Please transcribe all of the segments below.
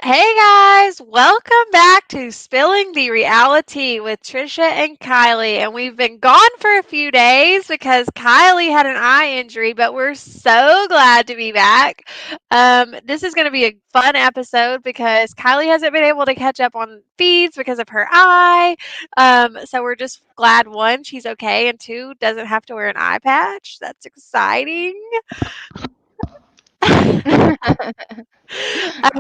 Hey guys, welcome back to Spilling the Reality with Trisha and Kylie. And we've been gone for a few days because Kylie had an eye injury, but we're so glad to be back. This is going to be a fun episode because Kylie hasn't been able to catch up on feeds because of her eye. So we're just glad one, she's okay, and two, doesn't have to wear an eye patch. That's exciting.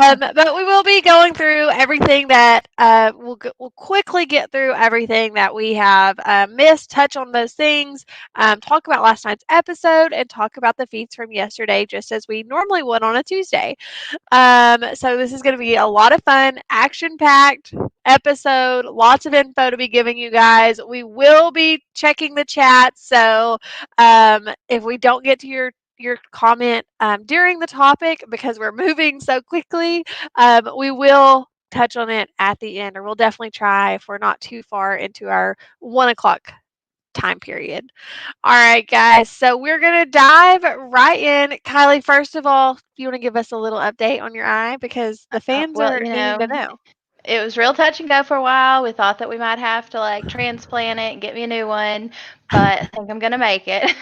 But we will be going through everything that we'll quickly get through everything that we have missed, touch on those things, talk about last night's episode, and talk about the feeds from yesterday, just as we normally would on a Tuesday. So this is going to be a lot of fun, action-packed episode, lots of info to be giving you guys. We will be checking the chat, so if we don't get to your comment during the topic because we're moving so quickly, we will touch on it at the end, or we'll definitely try if we're not too far into our 1 o'clock time period. All right, guys. So we're going to dive right in. Kylie, first of all, do you want to give us a little update on your eye? Because the fans Well, are needing to know. it was real touch and go for a while. We thought that we might have to like transplant it and get me a new one, but I think I'm gonna make it.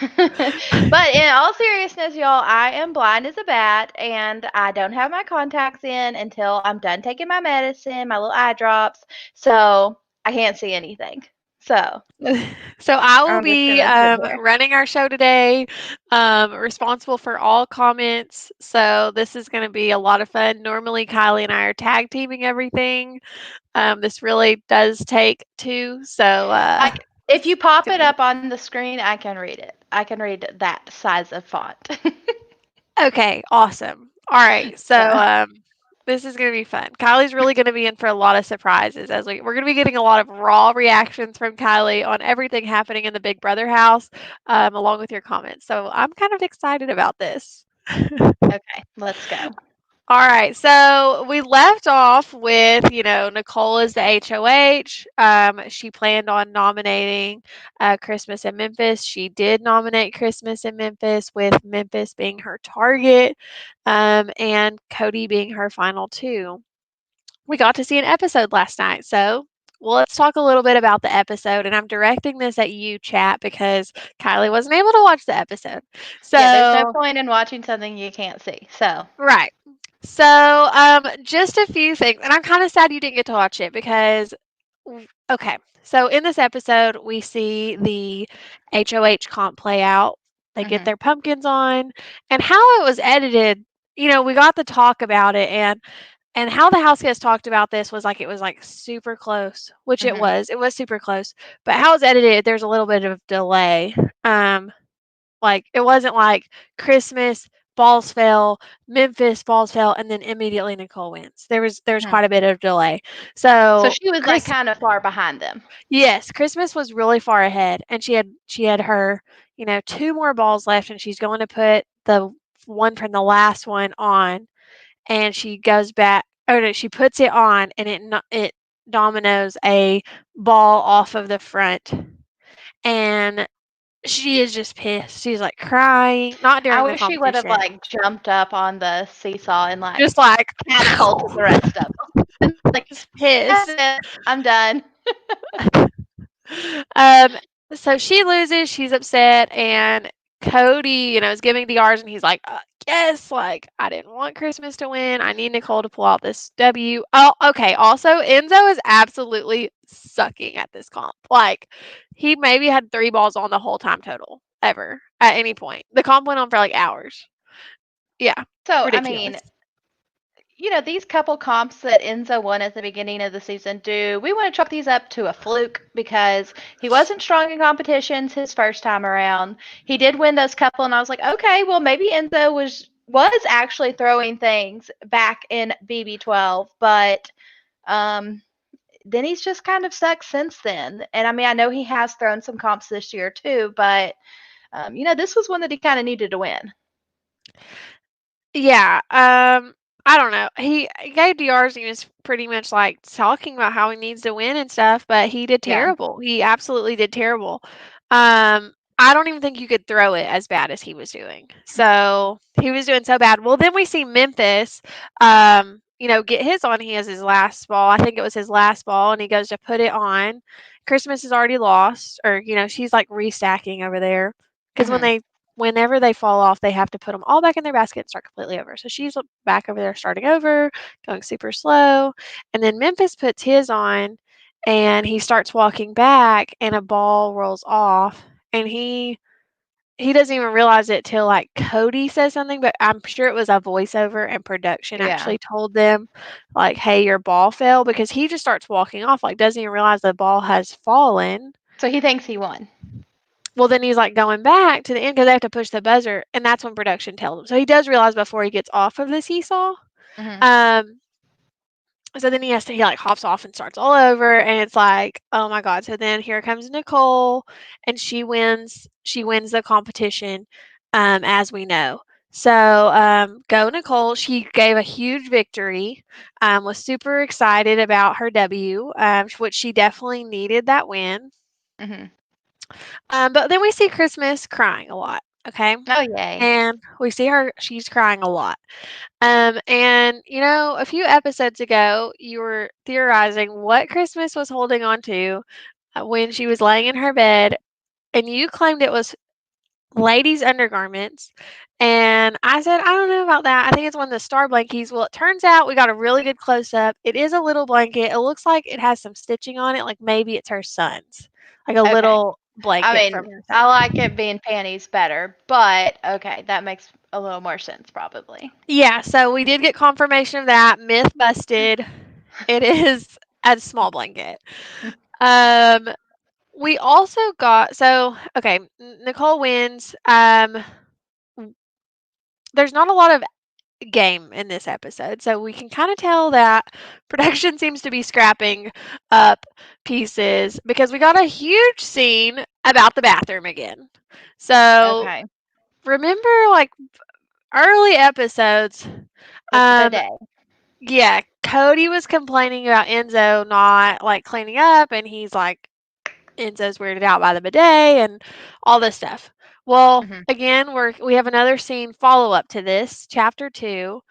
But in all seriousness, y'all, I am blind as a bat, and I don't have my contacts in until I'm done taking my medicine, my little eye drops. So I can't see anything. So So I will I'm just be gonna sit here. running our show today, responsible for all comments. So this is going to be a lot of fun. Normally, Kylie and I are tag teaming everything. This really does take two. So Like if you pop it's it gonna be up on the screen, I can read it. I can read that size of font. okay. Awesome. All right. So So this is going to be fun. Kylie's really going to be in for a lot of surprises as we're going to be getting a lot of raw reactions from Kylie on everything happening in the Big Brother house, along with your comments. So I'm kind of excited about this. okay, let's go. All right, so we left off with, Nicole is the HOH. She planned on nominating Christmas in Memphis. She did nominate Christmas in Memphis, with Memphis being her target, and Cody being her final two. We got to see an episode last night, so well, let's talk a little bit about the episode. And I'm directing this at you, chat, because Kylie wasn't able to watch the episode. Yeah, there's no So, point in watching something you can't see. So, right. So, just a few things, and I'm kind of sad you didn't get to watch it because, okay. So in this episode, we see the HOH comp play out. They get mhm, their pumpkins on, and how it was edited. We got the talk about it, and how the house guest talked about this was like it was like super close, which it mhm. was. It was super close, but how it's edited, there's a little bit of delay. Um, like, it wasn't like Christmas, balls fell, Memphis, balls fell, and then immediately Nicole wins. There's Mhm. quite a bit of delay. So So she was like Chris kind of far behind them. yes, Christmas was really far ahead, and she had her, two more balls left, and she's going to put the one from the last one on, and she goes back. Oh no, she puts it on, and it dominoes a ball off of the front, and she is just pissed. She's like crying, not I during the wish she would have competition, like jumped up on the seesaw and like just like catapulted the rest of them. Like, just that's pissed. it. I'm done. Um, so she loses, she's upset, and Cody, is giving the R's, and he's like, yes, like, I didn't want Christmas to win. I need Nicole to pull out this W. Oh, okay. Also, Enzo is absolutely sucking at this comp. Like, he maybe had 3 balls on the whole time total, ever, at any point. The comp went on for like hours. Yeah, So, I ridiculous. mean, these couple comps that Enzo won at the beginning of the season, do we want to chalk these up to a fluke because he wasn't strong in competitions his first time around? He did win those couple, and I was like, okay, well maybe Enzo was actually throwing things back in BB12, but um, then he's just kind of sucked since then. And I mean, I know he has thrown some comps this year too, but this was one that he kind of needed to win. Yeah, I don't know. He gave DRs, and he was pretty much like talking about how he needs to win and stuff, but he did Yeah. terrible. He absolutely did terrible. I don't even think you could throw it as bad as he was doing. So he was doing so bad. Well, then we see Memphis. get his on. He has his last ball. I think it was his last ball, and he goes to put it on. Christmas is already lost, or she's like restacking over there because Mhm. whenever they fall off, they have to put them all back in their basket and start completely over. So she's back over there starting over, going super slow, and then Memphis puts his on, and he starts walking back, and a ball rolls off, and he doesn't even realize it till like Cody says something, but I'm sure it was a voiceover and production Yeah. actually told them like, "Hey, your ball fell," because he just starts walking off, like doesn't even realize the ball has fallen. So he thinks he won. Well, then he's like going back to the end because they have to push the buzzer, and that's when production tells him. So he does realize before he gets off of the seesaw. Mhm. Um, so then he like hops off and starts all over, and it's like, oh my god. So then here comes Nicole, and she wins the competition, as we know. So go Nicole. She gave a huge victory, was super excited about her W, which she definitely needed that win. Mhm. But then we see Christmas crying a lot. Okay. Oh yay. And we see her, she's crying a lot. And a few episodes ago, you were theorizing what Christmas was holding on to when she was laying in her bed, and you claimed it was ladies' undergarments. And I said, I don't know about that. I think it's one of the star blankies. Well, it turns out we got a really good close up. It is a little blanket. It looks like it has some stitching on it, like maybe it's her son's, like a Okay. little I blanket from mean, her I son. like it being panties better, but okay, that makes a little more sense probably. Yeah, so we did get confirmation of that. Myth busted. It is a small blanket. Um, we also got okay, Nicole wins. There's not a lot of game in this episode, so we can kind of tell that production seems to be scrapping up pieces because we got a huge scene about the bathroom again. So Okay. remember, like early episodes, With the um, bidet. yeah, Cody was complaining about Enzo not like cleaning up, and he's like, Enzo's weirded out by the bidet and all this stuff. Well, Mhm. again, we have another scene follow up to this, chapter 2.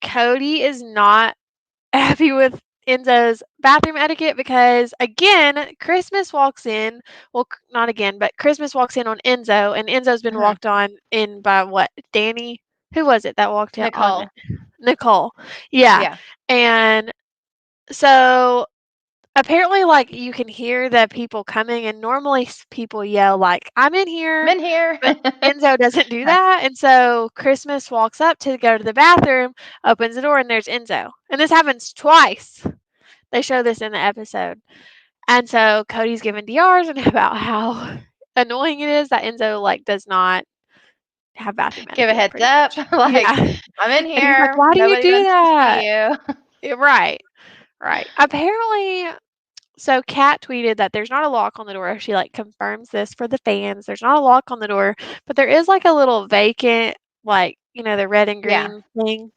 Cody is not happy with Enzo's bathroom etiquette because again, Christmas walks in. Well, not again, but Christmas walks in on Enzo, and Enzo's been Mhm. walked on in by what? Danny? Who was it that walked in on Nicole. Nicole? Yeah, Yeah. and so apparently, like, you can hear the people coming, and normally people yell, like, "I'm in I'm here," in here. but Enzo doesn't do that, and so Christmas walks up to go to the bathroom, opens the door, and there's Enzo, and this happens twice. They show this in the episode, and so Cody's giving DRs and about how annoying it is that Enzo, like, does not have bathroom Give a etiquette heads pretty up. much. Like, Yeah, I'm in and he's like, here. "Why do you Nobody do wants to that?" see you. Right, right. Apparently so Kat tweeted that there's not a lock on the door. She like confirms this for the fans. There's not a lock on the door, but there is like a little vacant, like, the red and Yeah. green thing.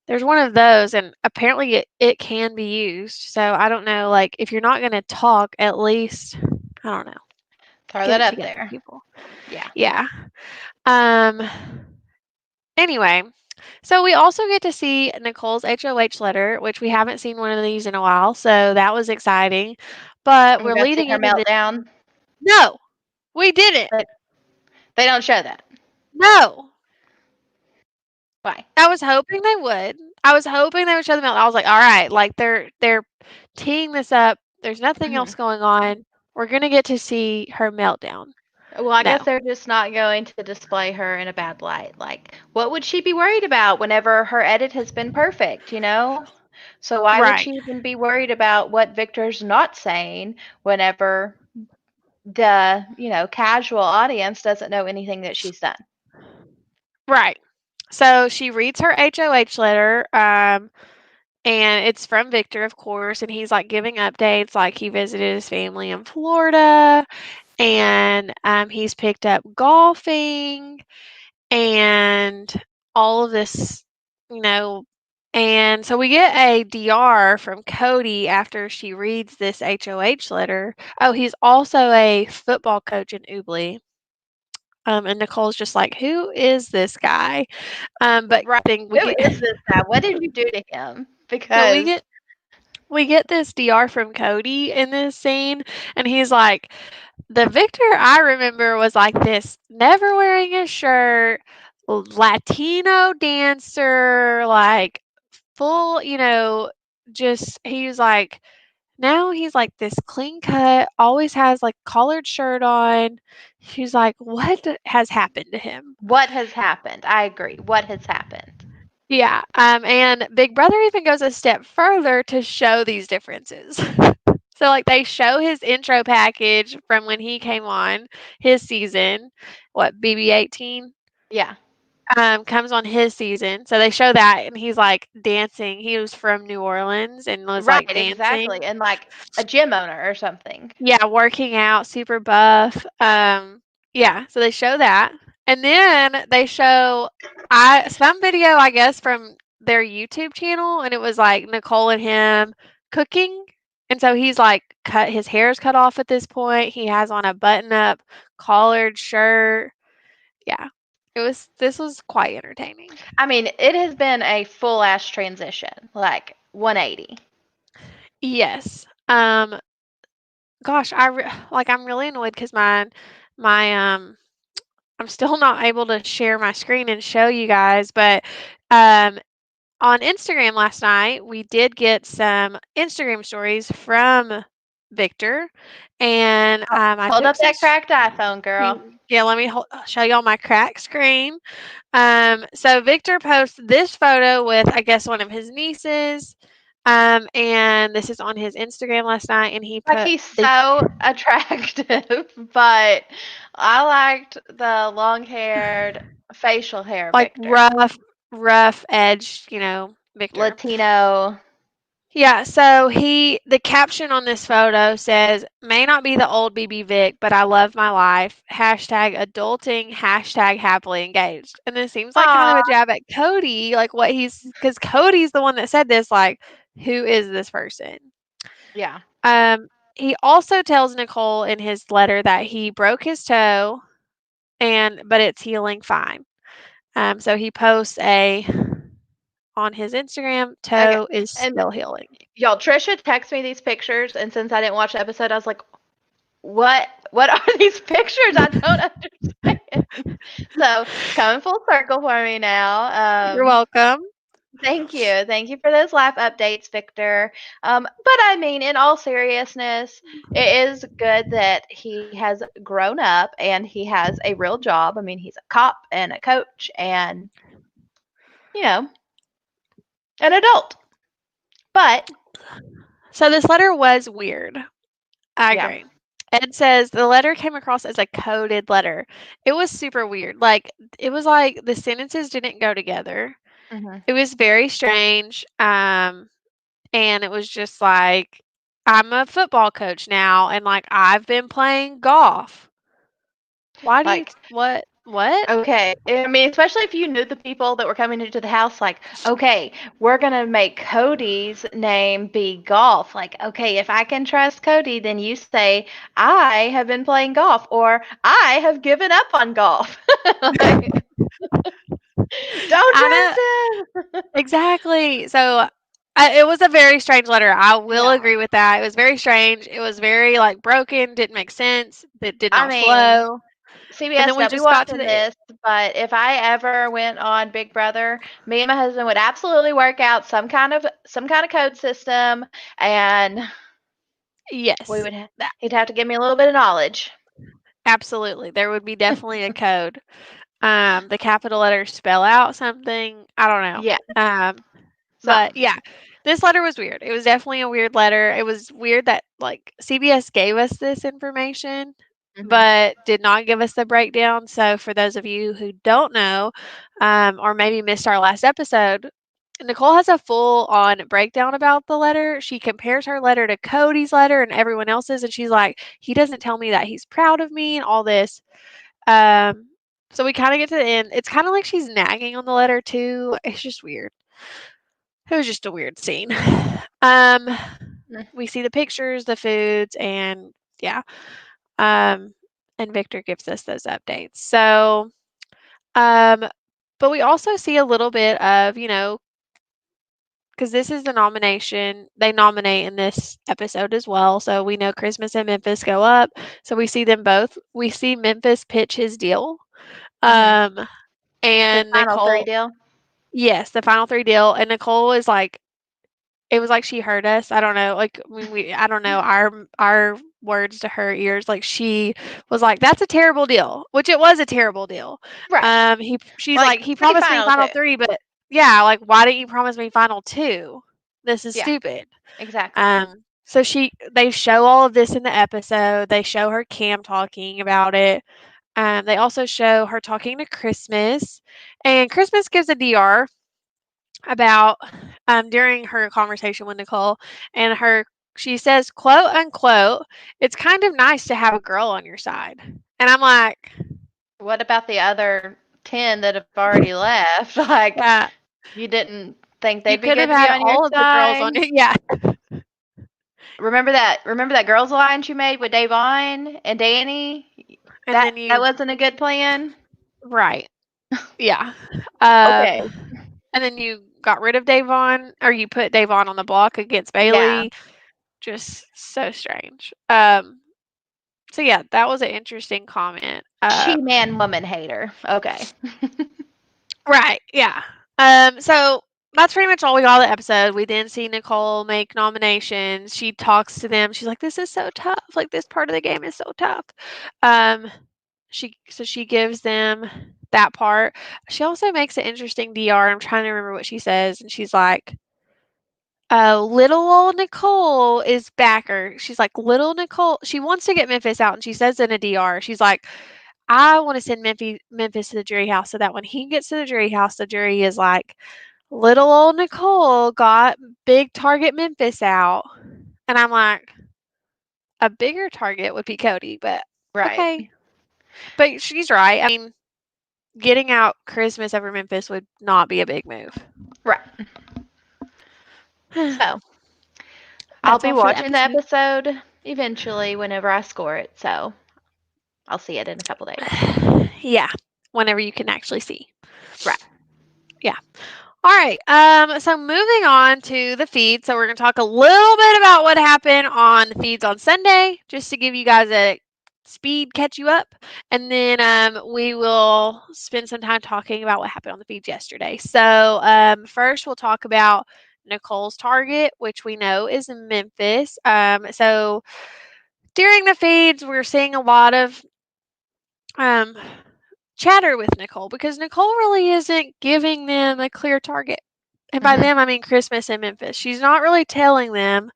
There's one of those, and apparently it can be used. So I don't know, like if you're not gonna talk, at least I don't know, Throw give that it up to other there. people. Yeah. Yeah. Um anyway, so we also get to see Nicole's HOH letter, which we haven't seen one of these in a while, so that was exciting. But And we we're got to see leading her into the meltdown. no, we didn't. But they don't show that. No. Why? I was hoping they would. I was hoping they would show them out. I was like, "All right, like they're teeing this up. There's nothing else Mhm. going on. We're gonna get to see her meltdown." Well, I guess No. they're just not going to display her in a bad light. Like, what would she be worried about whenever her edit has been perfect, you know? So why would Right. she even be worried about what Victor's not saying whenever the, casual audience doesn't know anything that she's done? Right. So she reads her HOH letter, and it's from Victor, of course, and he's like giving updates, like he visited his family in Florida, and he's picked up golfing, and all of this, you know, and so we get a DR from Cody after she reads this HOH letter. Oh, he's also a football coach in Ubly. And Nicole's just like, "Who is this guy?" But Right. then we Who get is this guy? What did you do to him? so Because we get this DR from Cody in this scene, and he's like, the Victor I remember was like this never wearing a shirt, Latino dancer, like full, just he's like now he's like this clean cut, always has like collared shirt on. She's like, what has happened to him? what has happened? I agree. What has happened? Yeah, and Big Brother even goes a step further to show these differences. So, like, they show his intro package from when he came on his season, what, BB18? Yeah. Comes on his season. So they show that, and he's like dancing. He was from New Orleans and was Right, like exactly. dancing. And like a gym owner or something. Yeah, working out, super buff. Yeah, so they show that. And then they show some video, I guess, from their YouTube channel, and it was like Nicole and him cooking. And so he's like cut his hair's cut off at this point. He has on a button up collared shirt. Yeah. This was quite entertaining. I mean, it has been a full ass transition, like 180. Yes. Gosh, like I'm really annoyed cuz my I'm still not able to share my screen and show you guys, but um, on Instagram last night, we did get some Instagram stories from Victor, and I Hold took up some. that cracked iPhone, girl. Yeah, let me show y'all my crack screen. So Victor posts this photo with, I guess, one of his nieces, and this is on his Instagram last night, and he Like put he's the so attractive, but I liked the long-haired facial hair like Victor. rough edge, Victor. Latino. Yeah, so the caption on this photo says, may not be the old BB Vic, but I love my life. Hashtag adulting, hashtag happily engaged. And this seems like kind of Aw, a jab at Cody, like because Cody's the one that said this, like, who is this person? yeah. He also tells Nicole in his letter that he broke his toe but it's healing fine. So he posts on his Instagram, Okay. toe is And still healing. y'all, Trisha texted me these pictures, and since I didn't watch the episode, I was like, what are these pictures? I don't understand. So it's coming full circle for me now. You're welcome. Thank you. Thank you for those live updates, Victor. But I mean, in all seriousness, it is good that he has grown up and he has a real job. I mean, he's a cop and a coach and, you know, an adult. But So this letter was weird. I yeah. agree. Ed says the letter came across as a coded letter. It was super weird. Like it was like the sentences didn't go together. Hmm. It was very strange. And it was just like I'm a football coach now and like I've been playing golf. Why do you Like, what? What? okay. I mean, especially if you knew the people that were coming into the house, like, okay, we're going to make Cody's name be golf. Like, okay, if I can trust Cody, then you say, I have been playing golf or I have given up on golf. Like, don't I know trust him. exactly. So it was a very strange letter. I will Yeah. agree with that. It was very strange. It was very like broken, didn't make sense. It did I not mean, flow. And then CBS we don't be just got to watching the this, but if I ever went on Big Brother, me and my husband would absolutely work out some kind of code system, and we yes, would he'd have to give me a little bit of knowledge. absolutely. There would be definitely a code. The capital letters spell out something. I don't know. Yeah, But something. yeah, this letter was weird. It was definitely a weird letter. It was weird that like CBS gave us this information, Hmm. but did not give us the breakdown. So for those of you who don't know, or maybe missed our last episode, Nicole has a full on breakdown about the letter. She compares her letter to Cody's letter and everyone else's, and she's like, he doesn't tell me that he's proud of me and all this. Um, so we kind of get to the end. It's kind of like she's nagging on the letter too. It's just weird. It was just a weird scene. Um, we see the pictures, the foods, and yeah. Um, and Victor gives us those updates. So, um, but we also see a little bit of, because this is the nomination, they nominate in this episode as well. So we know Christmas and Memphis go up. So we see them both. We see Memphis pitch his deal. Mhm. Um, His and final 3 Nicole, deal? yes, the final three deal. And Nicole is like, it was like she heard us. I don't know. Like when I don't know our words to her ears. Like she was like, "That's a terrible deal," which it was a terrible deal. Right. She's Like, like, "He say promised me final 2. final three, but yeah, like why didn't you promise me final two? This is Yeah, stupid." exactly. So they show all of this in the episode. They show her Cam talking about it. They also show her talking to Christmas, and Christmas gives a DR about during her conversation with Nicole, and she says, quote unquote, "It's kind of nice to have a girl on your side." And I'm like, What about the other 10 that have already left? Like, yeah, you didn't think you they'd be could good have to be had on your all of the girls side? on it. Yeah. Remember that girls alliance you made with Davon and Danny? And That then that you, wasn't a good plan? right. Yeah. Um, Okay. and then you got rid of Davon, or you put Davon on the block against Yeah. Bailey. Just so strange. So yeah, that was an interesting comment. She-man woman hater. Okay. Right, yeah. So that's pretty much all we got of the episode. We then see Nicole make nominations. She talks to them. She's like, "This is so tough. Like this part of the game is so tough." Um, she gives them that part. She also makes an interesting DR. I'm trying to remember what she says, and she's like, little old Nicole is back," or she's like, "Little Nicole." She wants to get Memphis out, and she says in a DR, she's like, "I want to send Memphis to the jury house so that when he gets to the jury house, the jury is like, little old Nicole got big target Memphis out." And I'm like, a bigger target would be Cody, but Right. okay. But she's right. I mean, getting out Christmas over Memphis would not be a big move. Right. So, I'll That's be all for the watching the episode. episode eventually whenever I score it, so I'll see it in a couple days. Yeah, whenever you can actually see. Right. Yeah. All right. So moving on to the feed. So we're gonna talk a little bit about what happened on the feeds on Sunday, just to give you guys a speed catch you up, and then we will spend some time talking about what happened on the feeds yesterday. So first we'll talk about Nicole's target, which we know is Memphis. So during the feeds, we're seeing a lot of um, chatter with Nicole because Nicole really isn't giving them a clear target. And by Mhm. them, I mean Christmas and Memphis. She's not really telling them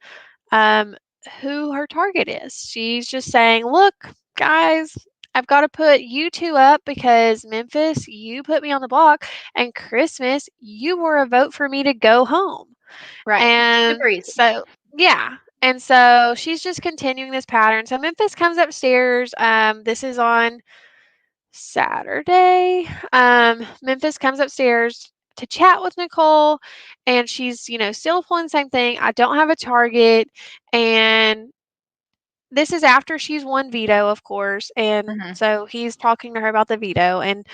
um, who her target is. She's just saying, "Look, guys, I've got to put you two up because Memphis, you put me on the block, and Christmas, you were a vote for me to go home." Right. And Super easy. so, yeah. And so she's just continuing this pattern. So Memphis comes upstairs. This is on Saturday. Memphis comes upstairs to chat with Nicole, and she's, still pulling the same thing. I don't have a target. And this is after she's won Veto, of course. And Mhm. so he's talking to her about the veto, and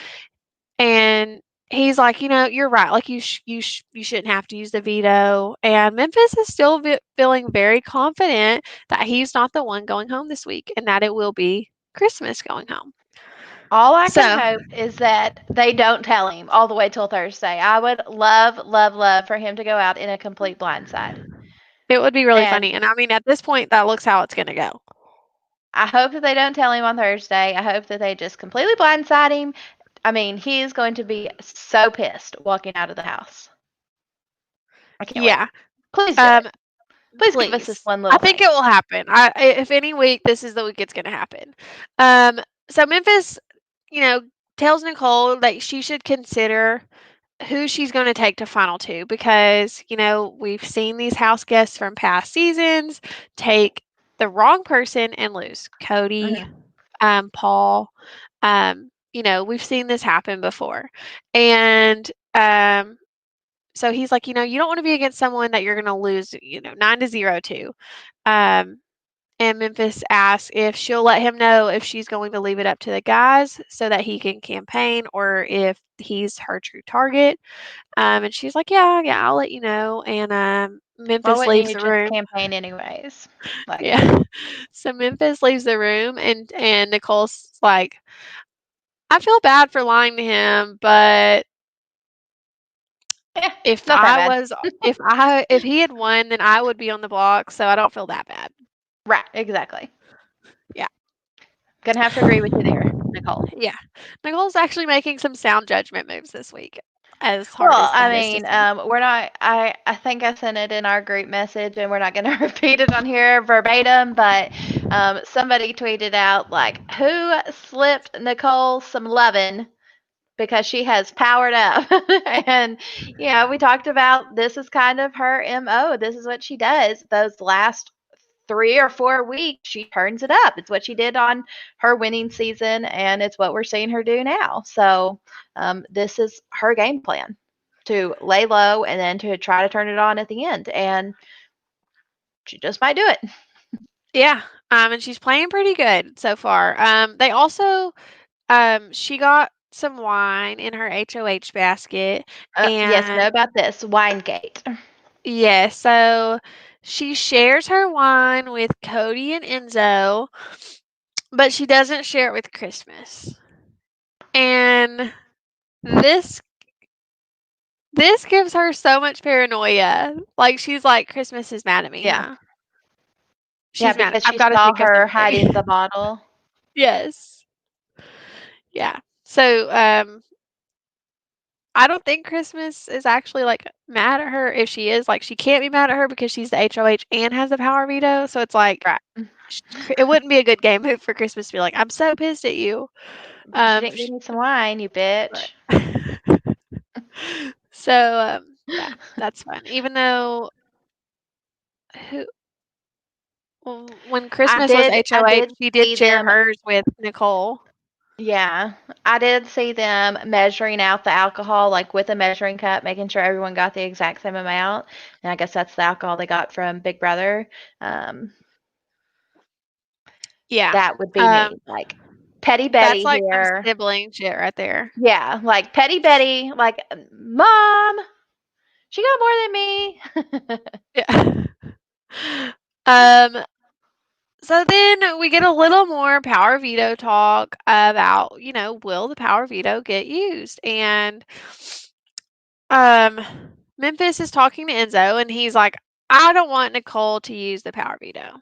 he's like, you're right. Like you shouldn't have to use the veto. And Memphis is still feeling very confident that he's not the one going home this week, and that it will be Christmas going home. All I can So hope is that they don't tell him all the way till Thursday. I would love, love, love for him to go out in a complete blindside. it would be really And funny. And I mean, at this point, that looks how it's going to go. I hope that they don't tell him on Thursday. I hope that they just completely blindside him. I mean, he is going to be so pissed walking out of the house. I can't wait. Yeah. Please do it. Um, Please give us this please. one I little think thing. it will happen. If any week, this is the week it's going to happen. Um, so Memphis, you know, tells Nicole that she should consider who she's going to take to final two because, we've seen these house guests from past seasons take the wrong person and lose. Cody, Hmm. Paul, we've seen this happen before. And so he's like, you don't want to be against someone that you're going to lose, 9-0 to. Um, And Memphis asks if she'll let him know if she's going to leave it up to the guys so that he can campaign or if he's her true target. And she's like, yeah, I'll let you know. And Why Memphis wouldn't leaves you the just room. campaign anyways? Like, Yeah. So Memphis leaves the room, and Nicole's like, I feel bad for lying to him, but yeah, if not that I bad. was if he had won, then I would be on the block, so I don't feel that bad. Right, exactly. Yeah. Gonna have to agree with you there, Nicole. Yeah. Nicole's actually making some sound judgment moves this week, as hard Well, as I that is to mean, say. we're not. I think I sent it in our group message, and we're not going to repeat it on here verbatim. But somebody tweeted out like, "Who slipped Nicole some lovin' because she has powered up?" And we talked about this is kind of her mo. This is what she does. Those last 3 or 4 weeks, she turns it up. It's what she did on her winning season, and it's what we're seeing her do now. So this is her game plan to lay low and then to try to turn it on at the end, and she just might do it. Yeah. And she's playing pretty good so far. They also she got some wine in her HOH basket, Yes, know and about this Winegate. yeah, so she shares her wine with Cody and Enzo, but she doesn't share it with Christmas. And this this gives her so much paranoia. Like she's like, Christmas is mad at me, Yeah, huh? yeah, She's mad. because I've she got to saw think of her hiding something. the bottle. Yes. Yeah. So I don't think Christmas is actually like mad at her. If she is, like, she can't be mad at her because she's the HOH and has the power veto. So it's like Right. it wouldn't be a good game move for Christmas to be like, I'm so pissed at you. Because you didn't Sh give me some wine, you Right. bitch. So, yeah, that's fun. Even though who when Christmas was I HOH, did she did see share them. hers with Nicole. Yeah, I did see them measuring out the alcohol, like with a measuring cup, making sure everyone got the exact same amount. And I guess that's the alcohol they got from Big Brother. Um, Yeah. that would be Um, me, like Petty that's Betty like some here. sibling shit right there. Yeah, like Petty Betty, like Mom, she got more than me. Yeah. Um, so then we get a little more power veto talk about, will the power veto get used? And um Memphis is talking to Enzo and he's like, I don't want Nicole to use the power veto.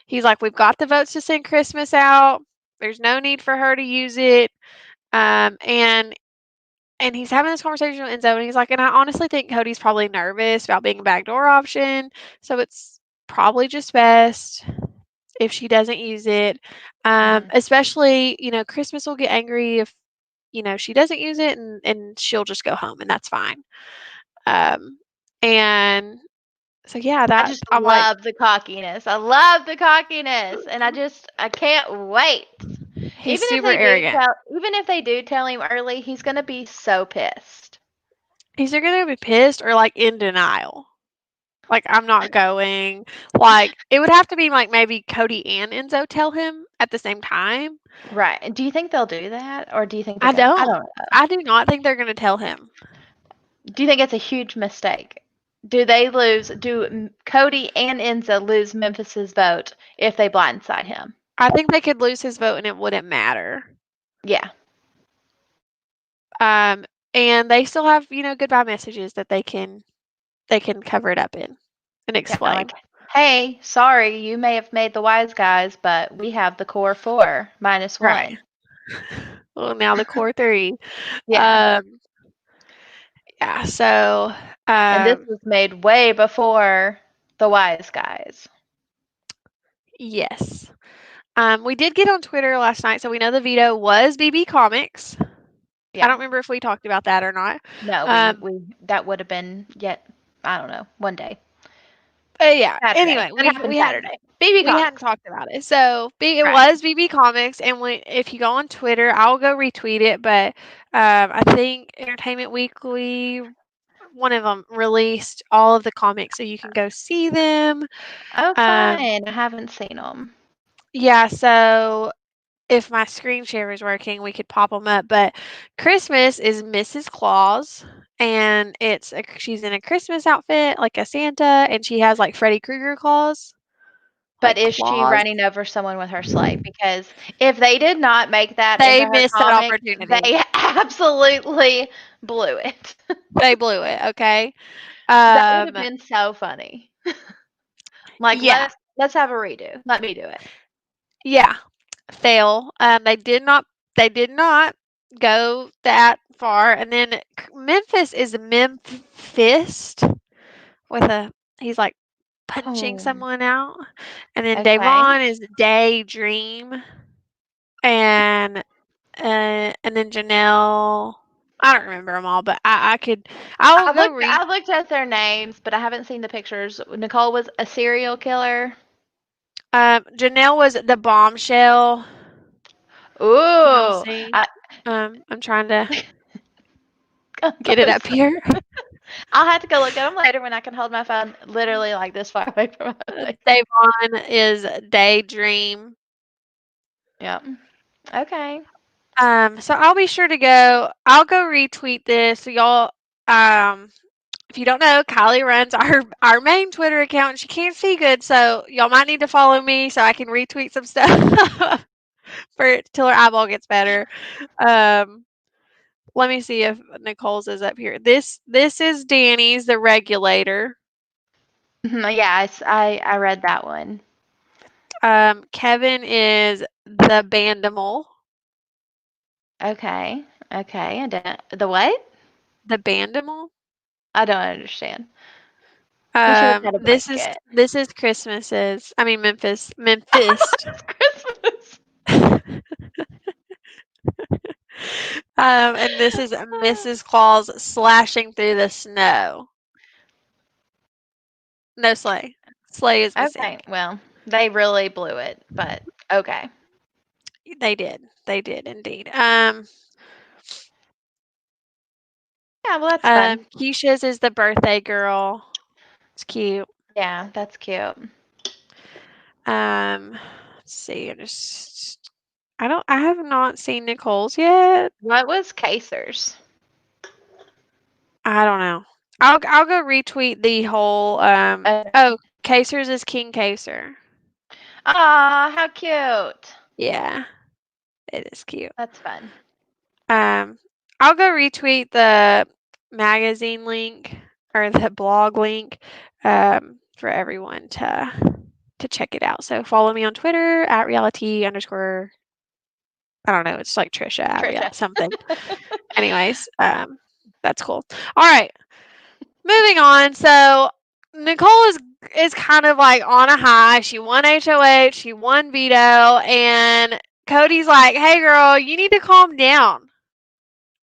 He's like, we've got the votes to send Christmas out. There's no need for her to use it. And he's having this conversation with Enzo and he's like, and I honestly think Cody's probably nervous about being a backdoor option. So it's probably just best if she doesn't use it. Mhm. Especially, Christmas will get angry if, she doesn't use it and she'll just go home and that's fine. Um, and so yeah, I that just I'm like, love the cockiness. I love the cockiness, and I can't wait. he's super arrogant. Even if they do tell him early, he's gonna be so pissed. He's either gonna be pissed or like in denial. Like I'm not going. Like it would have to be like maybe Cody and Enzo tell him at the same time. Right. And do you think they'll do that, or do you think they're I gonna? I don't. don't know. I do not think they're gonna tell him. Do you think it's a huge mistake? Do they lose? Do Cody and Enzo lose Memphis's vote if they blindside him? I think they could lose his vote and it wouldn't matter. Yeah. Um, and they still have, goodbye messages that they can cover it up in and Yeah. Like, explain. hey, sorry, you may have made the wise guys, but we have the core four minus Right. one. Well, now the core three. Yeah. Um, yeah. So, And this um, was made way before the wise guys. yes. We did get on Twitter last night, so we know the veto was BB Comics. I Yeah. don't remember if we talked about that or not. No, Um, we that would have been yet, I don't know, one day. but yeah. Saturday. Anyway, That we happened we hadn't Saturday. BB we hadn't Comics. talked about it. So it Right. was BB Comics, and if you go on Twitter, I'll go retweet it. But I think Entertainment Weekly one of them released all of the comics, so you can go see them. Oh, Um, fun. I haven't seen them. yeah, so if my screen share is working, we could pop them up. But Christmas is Mrs. Claus, and she's in a Christmas outfit, like a Santa, and she has like Freddy Krueger claws, But like is she claws. running over someone with her sleigh? Because if they did not make that into They her missed that comic, opportunity. they absolutely blew it. They blew it. Okay. That would have Um. been so funny. Like, Yeah. let's have a redo. Let me do it. Yeah. Fail. They did not. They did not go that far. And then Memphis is Memphis with a. He's like punching Oh, someone out. And then okay. Davon is Daydream, and and then Janelle. I don't remember them all, but I could. I will go read. I looked at their names, but I haven't seen the pictures. Nicole was a serial killer. Janelle was the bombshell. Can y'all Ooh, see? I, I'm trying to get it up those. here. I'll have to go look at them later when I can hold my phone literally like this far away from my face. Davon is Daydream. Yep. Okay. So I'll be sure to go. I'll go retweet this. So y'all, um, if you don't know, Kylie runs our main Twitter account. And she can't see good, so y'all might need to follow me so I can retweet some stuff for till her eyeball gets better. Um, let me see if Nicole's is up here. This is Danny's, the regulator. Yeah, I read that one. Kevin is the Bandimal. Okay. Okay. I don't, the what? The Bandimal. I don't understand. We should have had a blanket. This is Christmas's. I mean Memphis. It's Christmas. And this is Mrs. Claus slashing through the snow. No sleigh. Sleigh is missing. Okay. Well, they really blew it, but okay. They did. They did indeed. Yeah, well, that's fun. Keisha's is the birthday girl. It's cute. Yeah, that's cute. Let's see. I have not seen Nicole's yet. What was Kaiser's? I don't know. I'll go retweet the whole oh, Kaser's is King Kaser. Ah, how cute. Yeah, it is cute. That's fun. Um I'll go retweet the magazine link or the blog link for everyone to check it out. So follow me on Twitter at reality underscore I don't know, it's like Trisha at real Trisha. something. Anyways, that's cool. All right. Moving on. So Nicole is kind of like on a high. She won HOH, she won Veto, and Cody's like, "Hey girl, you need to calm down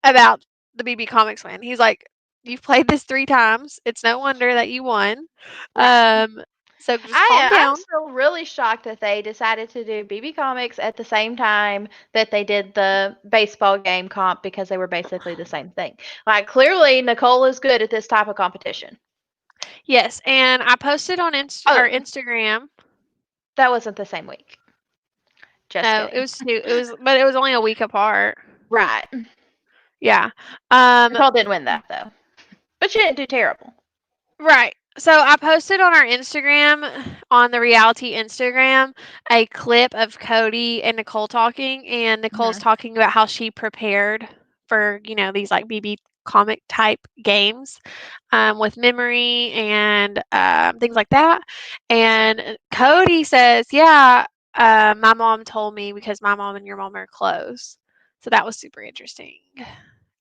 about the BB Comics win." He's like, "You've played this 3 times. It's no wonder that you won. Right. Um, so just calm I'm down." still really shocked that they decided to do BB Comics at the same time that they did the baseball game comp because they were basically the same thing. Like, clearly, Nicole is good at this type of competition. Yes, and I posted on our Oh, Instagram. that wasn't the same week. Just No, it kidding. was two. But it was only a week apart. Right. Yeah. Um, Nicole didn't win that, though. But she didn't do terrible. Right. So I posted on our Instagram, on the reality Instagram, a clip of Cody and Nicole talking, and Nicole's Hmm. talking about how she prepared for, these like BB comic type games with memory and things like that. And Cody says, "Yeah, my mom told me because my mom and your mom are close." So that was super interesting.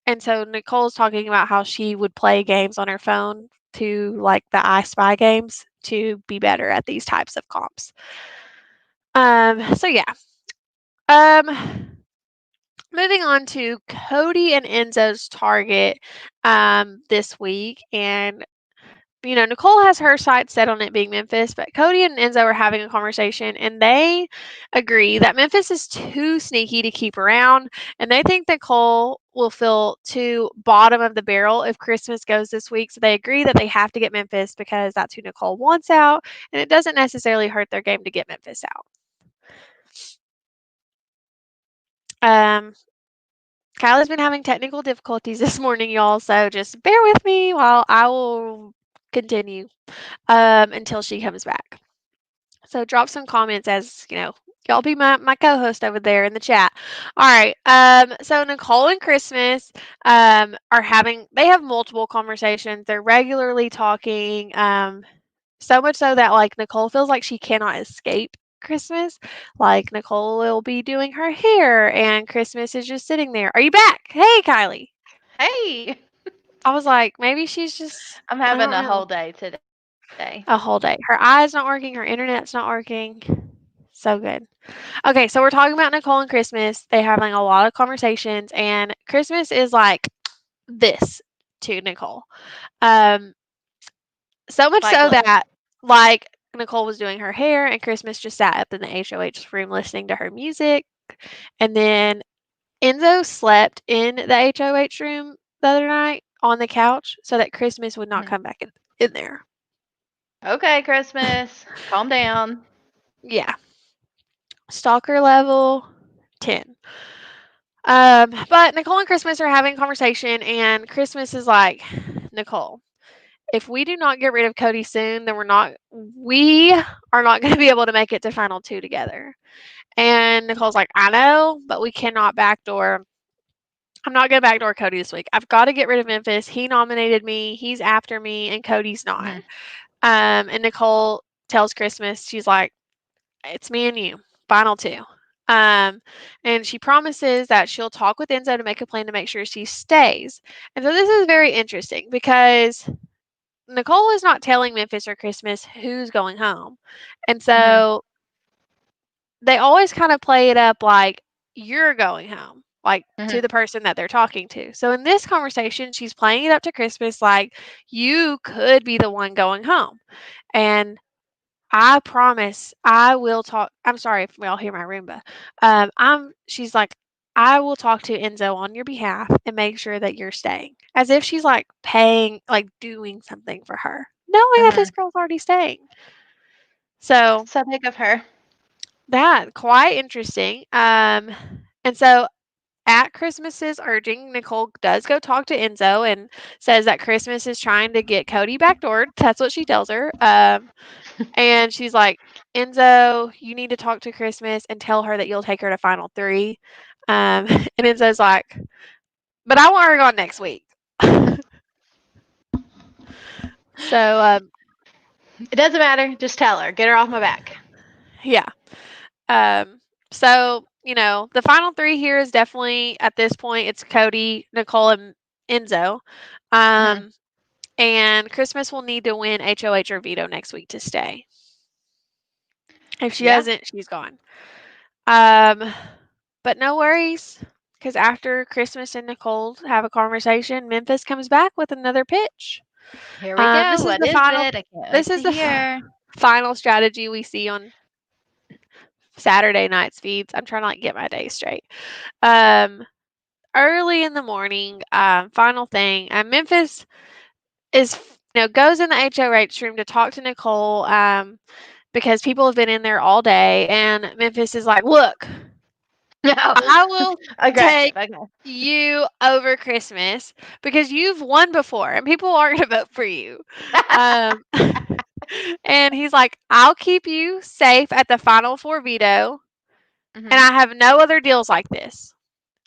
And so Nicole's talking about how she would play games on her phone to like the I Spy games to be better at these types of comps. So yeah. Moving on to Cody and Enzo's target this week, and Nicole has her sights set on it being Memphis, but Cody and Enzo are having a conversation and they agree that Memphis is too sneaky to keep around. And they think Nicole will feel too bottom of the barrel if Christmas goes this week. So they agree that they have to get Memphis because that's who Nicole wants out. And it doesn't necessarily hurt their game to get Memphis out. Um, Kylie's been having technical difficulties this morning, y'all. So just bear with me while I will continue until she comes back. So drop some comments as y'all be my co-host over there in the chat. All right. So Nicole and Christmas are having they have multiple conversations. They're regularly talking. So much so that like Nicole feels like she cannot escape Christmas. Like Nicole will be doing her hair and Christmas is just sitting there. Are you back? Hey, Kylie. Hey, I was like, maybe she's just I'm I having don't a know. whole day today. A whole day. Her eye's not working, her internet's not working. So good. Okay, so we're talking about Nicole and Christmas. They're having a lot of conversations, and Christmas is like this to Nicole. Um, so much Like, so look. that like Nicole was doing her hair, and Christmas just sat up in the HOH room listening to her music, and then Enzo slept in the HOH room the other night on the couch so that Christmas would not Mhm. come back in there. Okay, Christmas, calm down. Yeah, stalker level 10. But Nicole and Christmas are having a conversation, and Christmas is like, Nicole, if we do not get rid of Cody soon, then we are not going to be able to make it to final two together. And Nicole's like, I know, but we cannot backdoor. I'm not going to backdoor Cody this week. I've got to get rid of Memphis. He nominated me. He's after me, and Cody's not. Mhm. And Nicole tells Christmas, she's like, it's me and you, final two. Um, and she promises that she'll talk with Enzo to make a plan to make sure she stays. And so this is very interesting because Nicole is not telling Memphis or Christmas who's going home. And Mhm. so they always kind of play it up like you're going home, like to Mhm. the person that they're talking to. So in this conversation, she's playing it up to Christmas like you could be the one going home. And I promise I will talk. I'm sorry if y'all hear my Roomba. She's like, I will talk to Enzo on your behalf and make sure that you're staying. As if she's like paying, like doing something for her, knowing that this Mhm. girl's already staying. So So big of her. that quite interesting. And so at Christmas's urging, Nicole does go talk to Enzo and says that Christmas is trying to get Cody backdoored. That's what she tells her. And she's like, Enzo, you need to talk to Christmas and tell her that you'll take her to final three. And Enzo's like, but I want her gone next week. So, It doesn't matter. Just tell her. Get her off my back. yeah. So, the final three here is definitely at this point, it's Cody, Nicole, and Enzo. Mhm. Um, and Christmas will need to win HOH or Veto next week to stay. If she Yeah. doesn't, she's gone. Um, but no worries, because after Christmas and Nicole have a conversation, Memphis comes back with another pitch. Here we go. This is What the is final. it? I can't This wait is to the hear. final strategy we see on Saturday nights feeds. I'm trying to like get my day straight. Um, Early in the morning, final thing. Memphis is goes in the HOH room to talk to Nicole. Because people have been in there all day, and Memphis is like, look, No. I will take Aggressive. Okay. you over Christmas because you've won before and people aren't going to vote for you. Um, and he's like, I'll keep you safe at the final four veto, and Mhm. I have no other deals like this.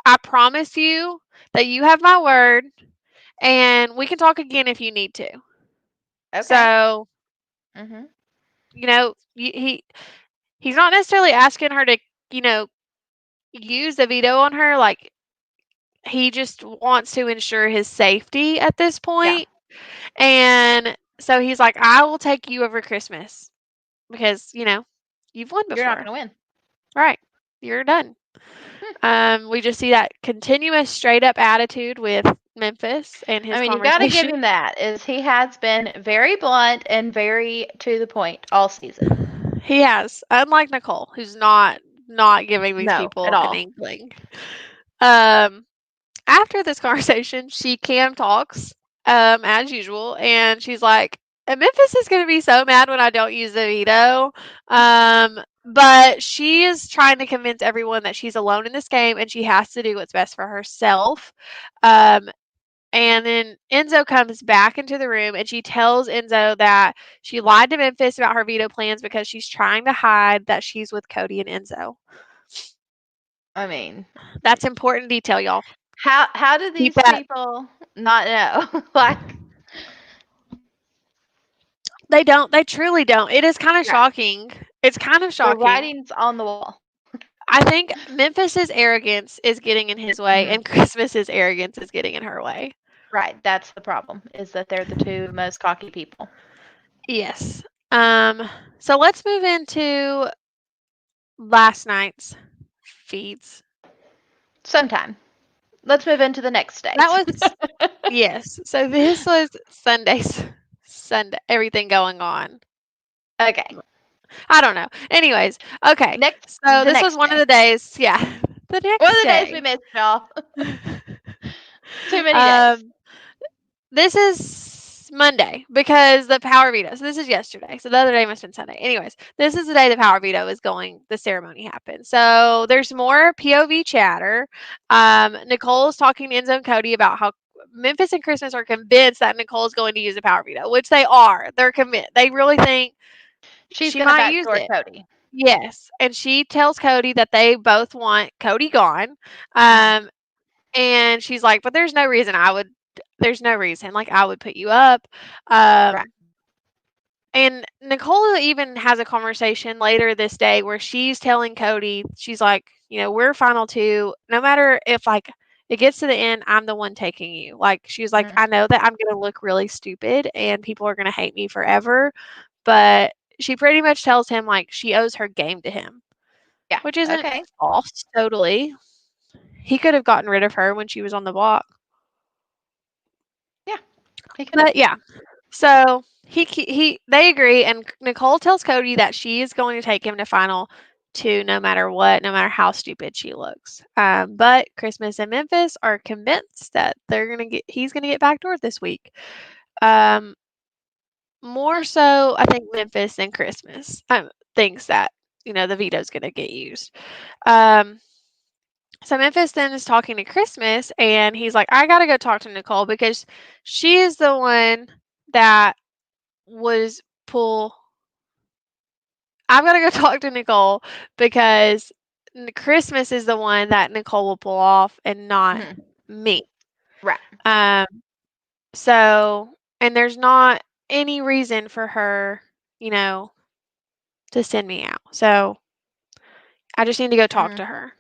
I promise you that you have my word, and we can talk again if you need to. Okay. So, Mhm. he's not necessarily asking her to, you know, use the veto on her. Like, he just wants to ensure his safety at this Yeah. point. And so he's like, I will take you over Christmas because, you've won You're not before. gonna win. Right. You're done. Hmm. We just see that continuous straight up attitude with Memphis and I his mean, you got to give conversation. him that. Is he has been very blunt and very to the point all season. He has, unlike Nicole, who's not giving these No, at people an all. inkling. Um, After this conversation, she cam talks, as usual, and she's like, Memphis is gonna be so mad when I don't use the veto. But she is trying to convince everyone that she's alone in this game and she has to do what's best for herself. Um, and then Enzo comes back into the room and she tells Enzo that she lied to Memphis about her veto plans because she's trying to hide that she's with Cody and Enzo. I mean, That's important detail, y'all. how do Keep these that. people not know? Like, They don't. They truly don't. It is kind of right. shocking. It's kind of The shocking. writing's on the wall. I think Memphis's arrogance is getting in his way, Mhm. and Christmas's arrogance is getting in her way. Right. That's the problem. Is that they're the two most cocky people. Yes. So let's move into last night's feeds. Sometime. Let's move into the next That state. was yes. So this was Sunday's Sunday. Everything going on. Okay. I don't know. Anyways, okay. So The this was next one of day. the days. Yeah, the One next of the days we day. missed, y'all. Too many days. um, This is Monday because the power veto. So this is yesterday. So the other day must have been Sunday. Anyways, this is the day the power veto is going. The ceremony happened. So there's more POV chatter. Nicole is talking to Enzo and Cody about how Memphis and Christmas are convinced that Nicole is going to use the power veto, which they are. They're convinced. They really think She's she gonna might use backdoor it. Cody. Yes, and she tells Cody that they both want Cody gone. Mhm. Um, and she's like, "But there's no reason I would there's no reason, like, I would put you up." Right. Um, and Nicole even has a conversation later this day where she's telling Cody, she's like, "We're final 2. No matter if, like, it gets to the end, I'm the one taking you." Like, she's like, Mhm. "I know that I'm gonna look really stupid and people are gonna hate me forever," but she pretty much tells him, like, she owes her game to him, Yeah. which isn't Okay. false totally. He could have gotten rid of her when she was on the block. Yeah. He could have. But yeah, so they agree, and Nicole tells Cody that she is going to take him to final 2 no matter what, no matter how stupid she looks. But Christmas and Memphis are convinced that he's gonna get backdoored this week. Um, More so, I think Memphis and Christmas thinks that the veto's gonna get used. Um, So Memphis then is talking to Christmas, and he's like, I gotta go talk to Nicole because she is the one that was pull. I've gotta go talk to Nicole because Christmas is the one that Nicole will pull off and not Mhm. me. Right. Um, so, and there's not any reason for her, you know, to send me out. So I just need to go talk Mhm. to her.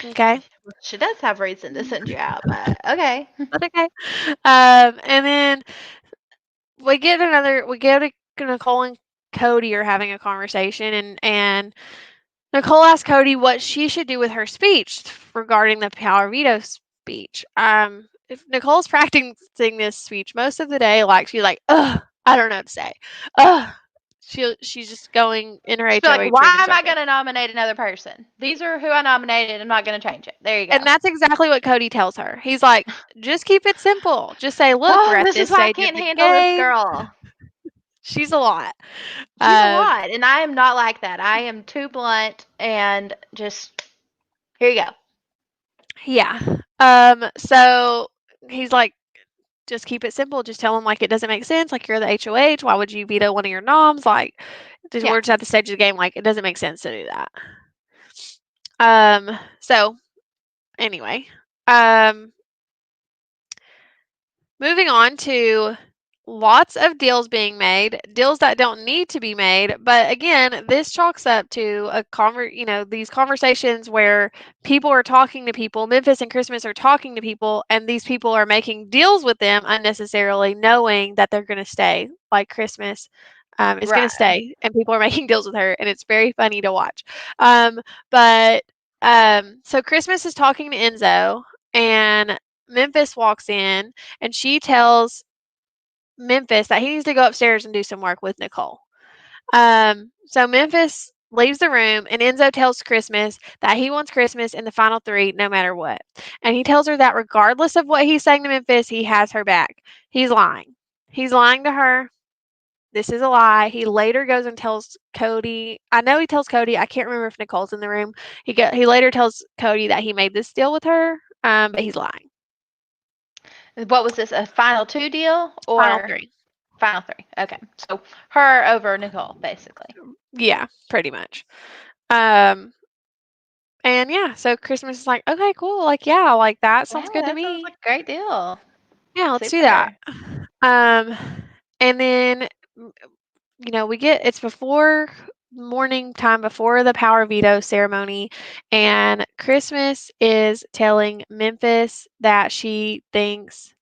Okay. She does have reason to send you out, but okay. That's okay. And then we go to Nicole and Cody are having a conversation, and Nicole asked Cody what she should do with her speech regarding the power veto speech. If Nicole's practicing this speech most of the day, like she's like, ugh, I don't know what to say. Ugh. She's just going in her She'd be like, HOH room why in am I circles. going to nominate another person? These are who I nominated. I'm not going to change it. There you And go. that's exactly what Cody tells her. He's like, just keep it simple. Just say, look, we're Oh, at this is this why I stage of can't the handle this game. girl. She's a lot. She's a Um, lot, and I am not like that. I am too blunt and just here you go. yeah. So he's like, just keep it simple. Just tell them like it doesn't make sense. Like you're the HOH. Why would you veto one of your noms? Like Yeah. we're just at the stage of the game. Like it doesn't make sense to do that. So anyway, um, moving on to lots of deals being made, deals that don't need to be made. But again, this chalks up to these conversations where people are talking to people. Memphis and Christmas are talking to people, and these people are making deals with them unnecessarily, knowing that they're going to stay. Like Christmas is going to Right. stay, and people are making deals with her, and it's very funny to watch. But so Christmas is talking to Enzo, and Memphis walks in and she tells Memphis that he needs to go upstairs and do some work with Nicole. So Memphis leaves the room and Enzo tells Christmas that he wants Christmas in the final three no matter what. And he tells her that regardless of what he's saying to Memphis, he has her back. He's lying. He's lying to her. This is a lie. He later goes and tells Cody. I know he tells Cody. I can't remember if Nicole's in the room. He later tells Cody that he made this deal with her, but he's lying. What was this? A final two deal Final or three. final three? Okay, so her over Nicole, basically. Yeah, pretty much. Um, and yeah, so Christmas is like, okay, cool. Like, yeah, like that Yeah, sounds good to that sounds me. like a great deal. Yeah, let's do that. Super. Um, and then it's before morning time before the power veto ceremony, and Christmas is telling Memphis that she thinks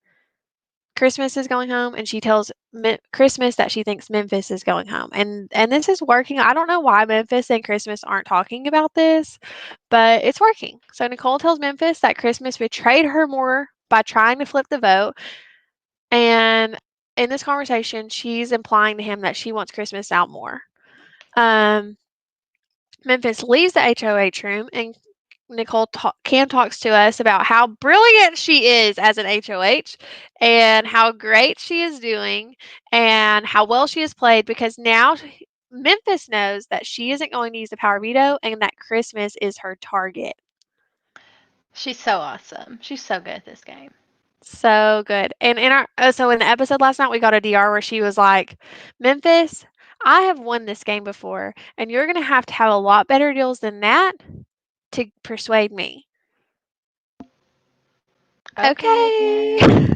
Christmas is going home, and she tells Christmas that she thinks Memphis is going home, and this is working. I don't know why Memphis and Christmas aren't talking about this, but it's working. So Nicole tells Memphis that Christmas betrayed her more by trying to flip the vote, and in this conversation, she's implying to him that she wants Christmas out more. Um, Memphis leaves the HOH room, and Cam talks to us about how brilliant she is as an HOH and how great she is doing and how well she has played because now Memphis knows that she isn't going to use the power veto and that Christmas is her target. She's so awesome. She's so good at this game. So good. And in the episode last night, we got a DR where she was like, Memphis, I have won this game before, and you're going to have a lot better deals than that to persuade me. Okay, Okay. girl.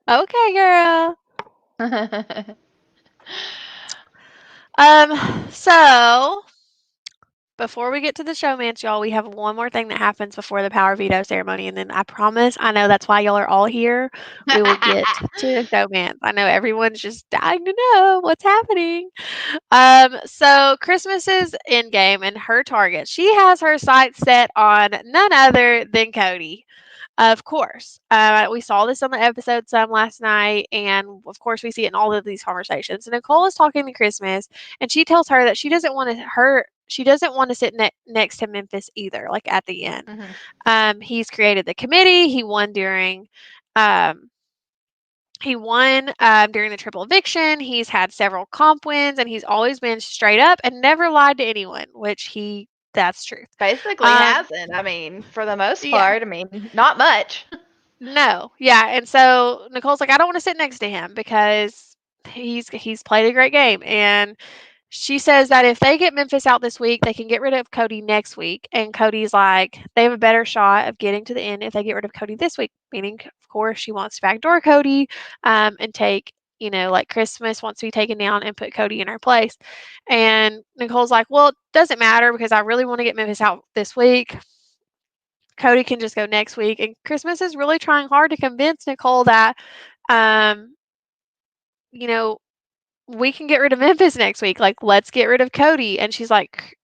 Okay, girl. So before we get to the showmance, y'all, we have one more thing that happens before the power veto ceremony, and then I promise, I know that's why y'all are all here. We will get to the showmance. I know everyone's just dying to know what's happening. So Christmas is in game and her target. She has her sights set on none other than Cody. Of course. We saw this on the episode some last night, and of course, we see it in all of these conversations. And Nicole is talking to Christmas, and she tells her that she doesn't want to sit next to Memphis either. Like at the end, Mhm. he's created the committee. Um, he won during the triple eviction. He's had several comp wins, and he's always been straight up and never lied to anyone, that's truth. Basically Um, hasn't. I mean, for the most yeah. part, I mean, not much. No. Yeah, and so Nicole's like, "I don't wanna sit next to him because he's played a great game," and she says that if they get Memphis out this week, they can get rid of Cody next week, and Cody's like, they have a better shot of getting to the end if they get rid of Cody this week, meaning, of course, she wants to backdoor Cody, and take like, Christmas wants to be taken down and put Cody in her place, and Nicole's like, "Well, it doesn't matter because I really wanna get Memphis out this week. Cody can just go next week." And Christmas is really trying hard to convince Nicole that, um, you know, we can get rid of Memphis next week. Like, let's get rid of Cody. And she's like,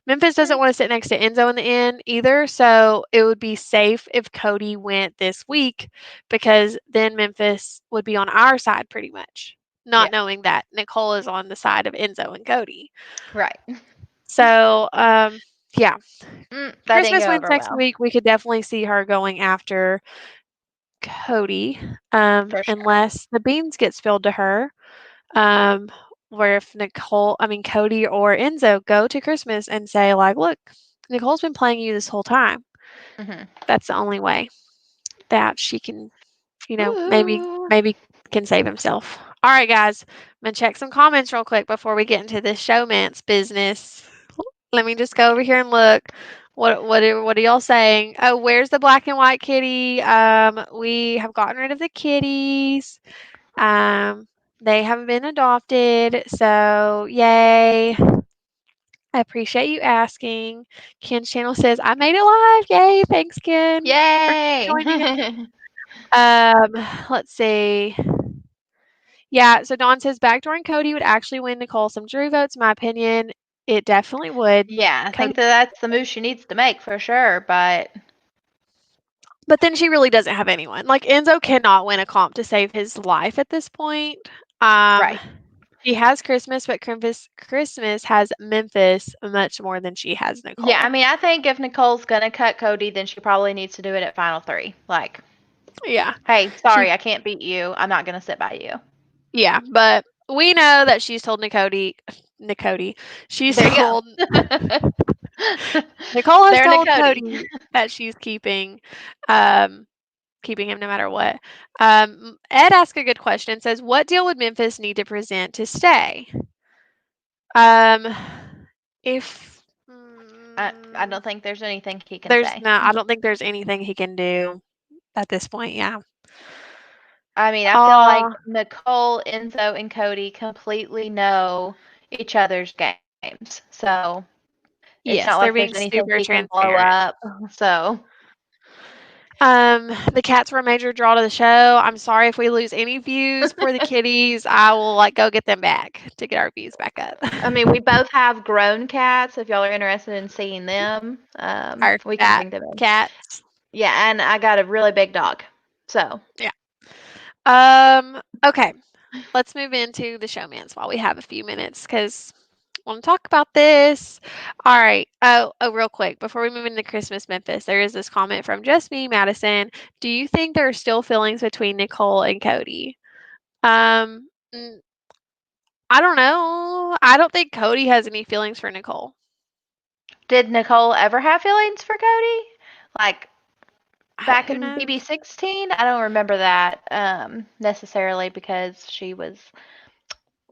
Memphis doesn't want to sit next to Enzo in the end either. So it would be safe if Cody went this week because then Memphis would be on our side pretty much, not Yeah, knowing that Nicole is on the side of Enzo and Cody. right. So, yeah, That didn't Christmas go wins over next well, week. We could definitely see her going after Cody, for sure. unless the beans get spilled to her. Um, where if Cody or Enzo go to Christmas and say, like, look, Nicole's been playing you this whole time. Hmm. That's the only way that she can, maybe Ooh. maybe can save himself. All right, guys. I'm gonna check some comments real quick before we get into this showmance business. Let me just go over here and look. What are y'all saying? Oh, where's the black and white kitty? We have gotten rid of the kitties. Um, they have been adopted, so yay. I appreciate you asking. Ken's channel says, I made it live. Yay. Thanks, Ken, for joining us. Yay! Um, let's see. Yeah, so Dawn says backdooring Cody would actually win Nicole some jury votes. In my opinion, it definitely would. Yeah, I Cody think that that's the move she needs to make for sure, but But then she really doesn't have anyone. Like, Enzo cannot win a comp to save his life at this point. Um, Right. he has Christmas, but Christmas has Memphis much more than she has Yeah, I Nicole. mean, I think if Nicole's gonna cut Cody, then she probably needs to do it at final three. Like, Yeah. hey, She sorry, I can't beat you. I'm not gonna sit by you. yeah, but we know that she's told Nicody. She's There you told go. Nicole has There, told Cody. Cody that she's um keeping him no matter what. Ed asked a good question. Says, "What deal would Memphis need to present to stay?" Um, if I don't think there's anything he can there's say. no, I don't think there's anything he can do at this point. Yeah. I mean, I feel like Uh, Nicole, Enzo, and Cody completely know each other's games. So it's not yes, like they're there's being anything super he can blow transparent. up. So The cats were a major draw to the show. I'm sorry if we lose any views for the kitties. I will like go get them back to get our views back up. I mean, we both have grown cats. If y'all are interested in seeing them, Our we can fat bring them in. cats. Yeah, and I got a really big dog. So Yeah. Okay. Let's move into the showmance while we have a few minutes because I want to talk about this. All right. Real quick before we move into Christmas Memphis, there is this comment from Just Me, Madison. Do you think there are still feelings between Nicole and Cody? Mm, I don't know. I don't think Cody has any feelings for Nicole. did Nicole ever have feelings for Cody? Like back Who in knows? BB16? I don't remember that necessarily because she was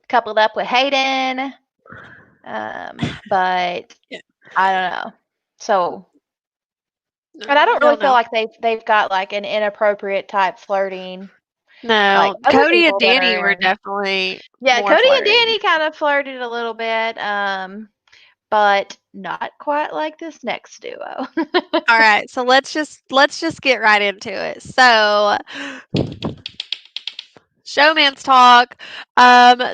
coupled up with Hayden. But Yeah. I don't know. So, and I don't really Don't feel know. like they've got like an inappropriate type flirting like No, other Cody and people that Danny are were in. definitely Yeah, more Cody and flirting. Danny kind of flirted a little bit, but not quite like this next duo. All right, so let's just get right into it. So, showman's talk.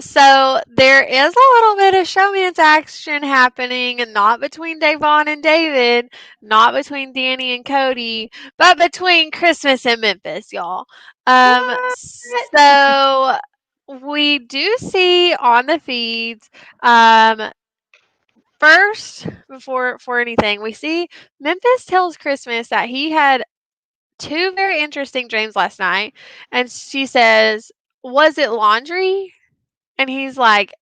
So there is a little bit of showman's action happening, and not between Davon and David, not between Danny and Cody, but between Christmas and Memphis, y'all. What? So we do see on the feeds, first before anything, we see Memphis tells Christmas that he had two very interesting dreams last night. And she says, "Was it laundry?" And he's like,